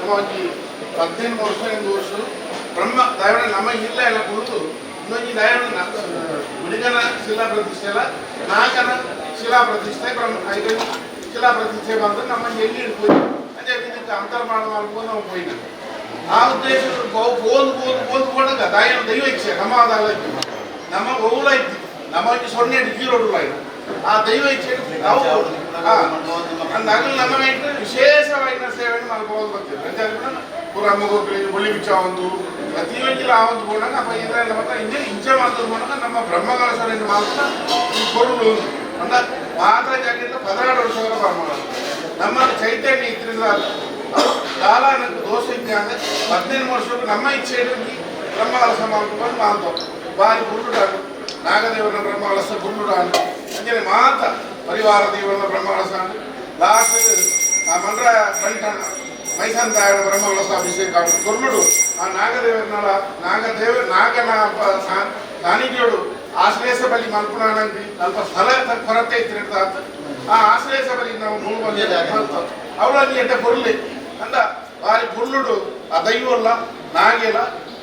ನಮಗೆ 18 ವರ್ಷ ಬ್ರಹ್ಮ ದೈವನ ನಮ್ಮ ಇಲ್ಲ ಎಲ್ಲ ಕುಳಿತು ಇನ್ನೊಂದು ದೈವನ ಗುಡಿಗನ ಶಿಲಾ ಪ್ರತಿಷ್ಠೆ ಅಲ್ಲ ನಾಲ್ಕನ ಶಿಲಾ ಪ್ರತಿಷ್ಠೆ ಬ್ರಹ್ಮ 5 ಶಿಲಾ ಪ್ರತಿಷ್ಠೆ ಬಂದು ನಮ್ಮ ಎಲ್ಲಿ ಇಡ್ಬೋದು ಅದೇ ಇದಕ್ಕೆ ಅಂತರ್ಮಾನ ಮಾಡ್ಬೋದು ನಾವು ಹೋಯ್ನ ಆ ಉದ್ದೇಶ ಓದ್ಕೊಂಡಾಗ ದೈವ ಇಚ್ಛೆ ನಮ್ಮ ಅದಲ್ಲ ನಮ್ಮ ಓಲ ಇತ್ತು ನಮ್ಮ ಸೊನ್ನೆ ಕೀರೋಡುಲ್ಲ ಆ ದೈವ ಇಚ್ಛೆ ನಾವು ನಗಲು ನಮ್ಮ ವಿಶೇಷವಾದ ಸೇವೆಯನ್ನು ಮಾಡ್ಬೋದು ಬರ್ತೀವಿ ಪೂರ ಮಗುಗಳಿಗೆ ಬಲಿ ಬಿಚ್ಚ ಒಂದು ಪ್ರತಿಯೊಂದು ಆ ಒಂದು ಬೋಣಾಗ ಅಪ್ಪ ಇದರಲ್ಲಿ ಮತ್ತೆ ಹಿಂಗೆ ಹಿಂಸೆ ಮಾಡ್ತದ ಬೋಣಾಗ ನಮ್ಮ ಬ್ರಹ್ಮಕಲಸರಿಂದ ಮಾತ್ರ ಈ ಕೊಡುಗಳು ಅಂದ ಮಾತ್ರ ಜಾಗದಿಂದ 16 ವರ್ಷಗಳ ಬ್ರಹ್ಮಗಳು ನಮ್ಮ ಚೈತನ್ಯ ಇದ್ರಿಂದ ಅದು ಕಾಲ ನನಗೆ ದೋಷ ಇದ್ದೆ ಅಂದರೆ 18 ವರ್ಷಕ್ಕೆ ನಮ್ಮ ಇಚ್ಛೆ ಬ್ರಹ್ಮಕಲಸ ಮಾಡ್ಕೊಂಡು ಮಾಡ್ತಾವ ಬಾರಿ ಗುರುಡಾಡು ನಾಗದೇವರ ಬ್ರಹ್ಮಕಲಸ ಗುರುಡಾಡು ಅಂಜನೆ ಮಾತ್ರ ಪರಿವಾರ ದೇವರ ಬ್ರಹ್ಮಕಲಸ ಲಾಸ್ಟ್ ಆ ಮಂಡ್ರ ಕಂಠ ಮೈಸಂತಾಯನ ಬ್ರಹ್ಮಕಲಸ ಅಭಿಷೇಕ ಗುರುಡು ಆ ನಾಗದೇವರನಲ್ಲ ನಾಗನ ಸಾನ್ನಿಧ್ಯೋಡು ಆಶ್ಲೇಷ ಬಲಿ ಮಲ್ಪುನಾನಂದಿ ಅಲ್ಪ ಸ್ಥಳ ಕೊರತೆ ಇತ್ತು ಆ ಆಶ್ಲೇಷ ಬಲಿ ನಾವು ಮೂಲ ಅವಳಲ್ಲಿ ಎಡ್ಡೆ ಪೊರ್ಲಿ ಅಂದ ವಾರಿ ಪುರ್ಲುಡು ಆ ದೈವಲ್ಲ ನಾಗೇಲ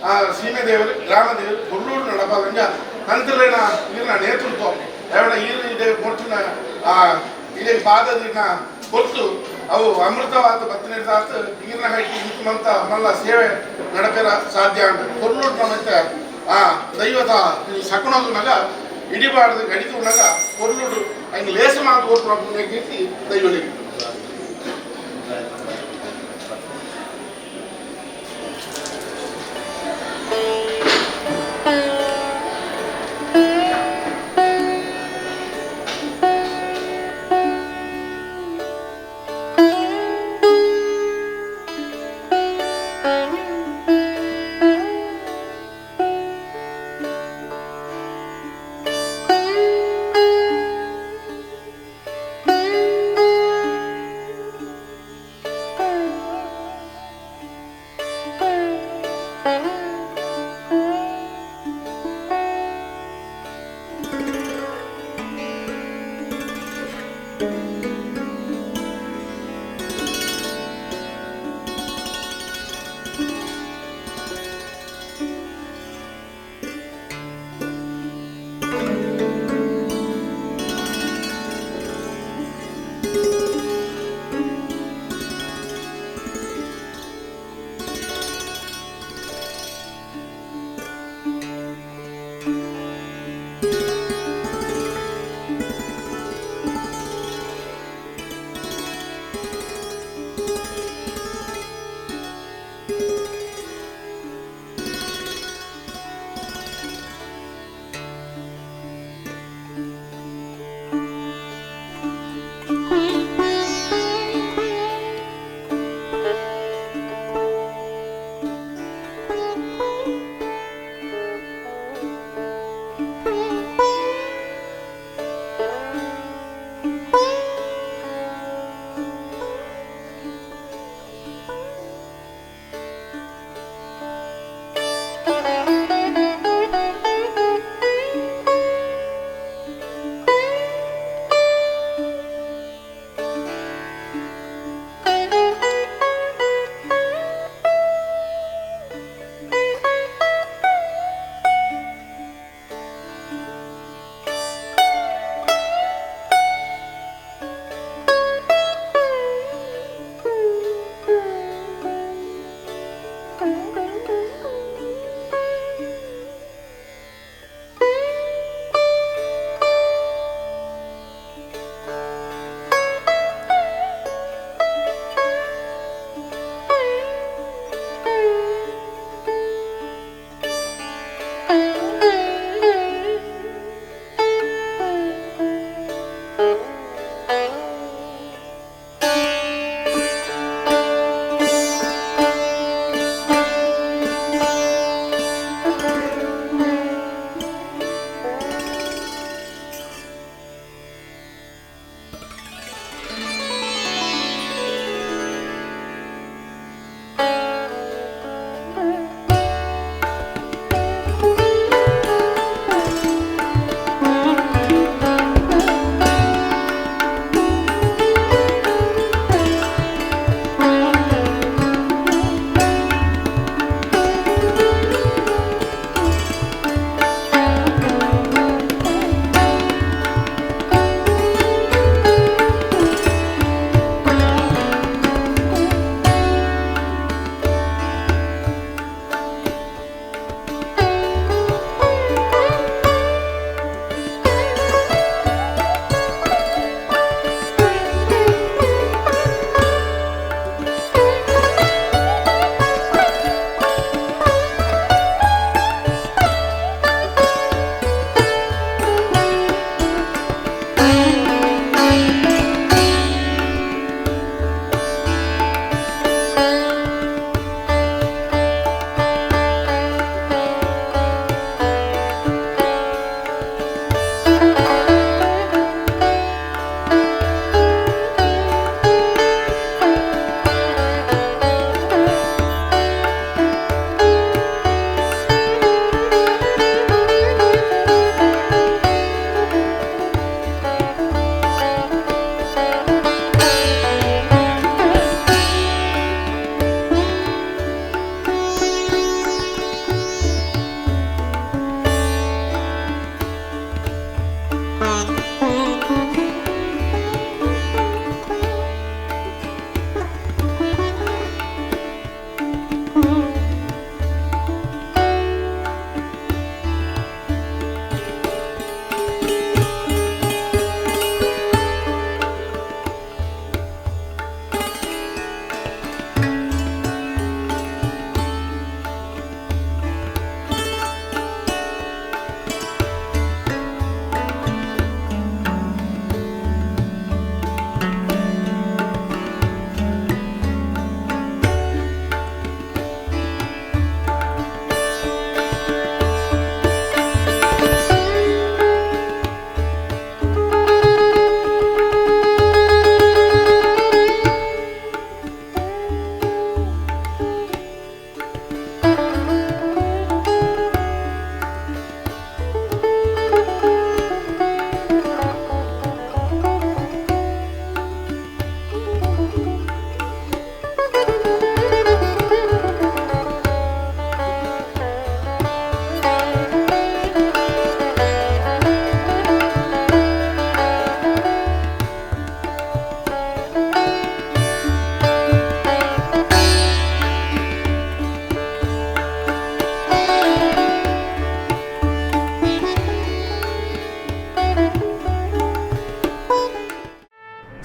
ಆ ಸೀಮೆ ದೇವರು ಗ್ರಾಮ ದೇವರು ಪುರ್ಲುಡು ನಡಪದಂಗ ನಂತರನ ನೀರಿನ ನೇತೃತ್ವ ಎವಡ ಇದೆ ಕೊಟ್ಟಿನ ಆ ಇದೇ ಪಾದದಿನ ಕೊಟ್ಟು ಅವು ಅಮೃತವಾದ ಬತ್ತನೇದಾತ ನೀರಿನ ಹೈಟಿ ಇಂತ ಮಲ್ಲ ಸೇವೆ ನಡಪೆರ ಸಾಧ್ಯ ಅಂತ ಪುರ್ಲುಡು ಮತ್ತೆ ಆ ದೈವತ ಸಕುಣದು ನಗ ಇಡಿಬಾರ್ದು ಗಡಿತು ನಗ ಪೊರ್ಲುಡು ಹಂಗೆ ಲೇಸ ಮಾತು ಕೊಟ್ಟು ಕೀರ್ತಿ ದೈವಲಿಗೆ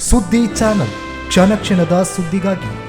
ಸುದ್ದಿ ಚಾನಲ್, ಕ್ಷಣ ಕ್ಷಣದ ಸುದ್ದಿಗಾಗಿ.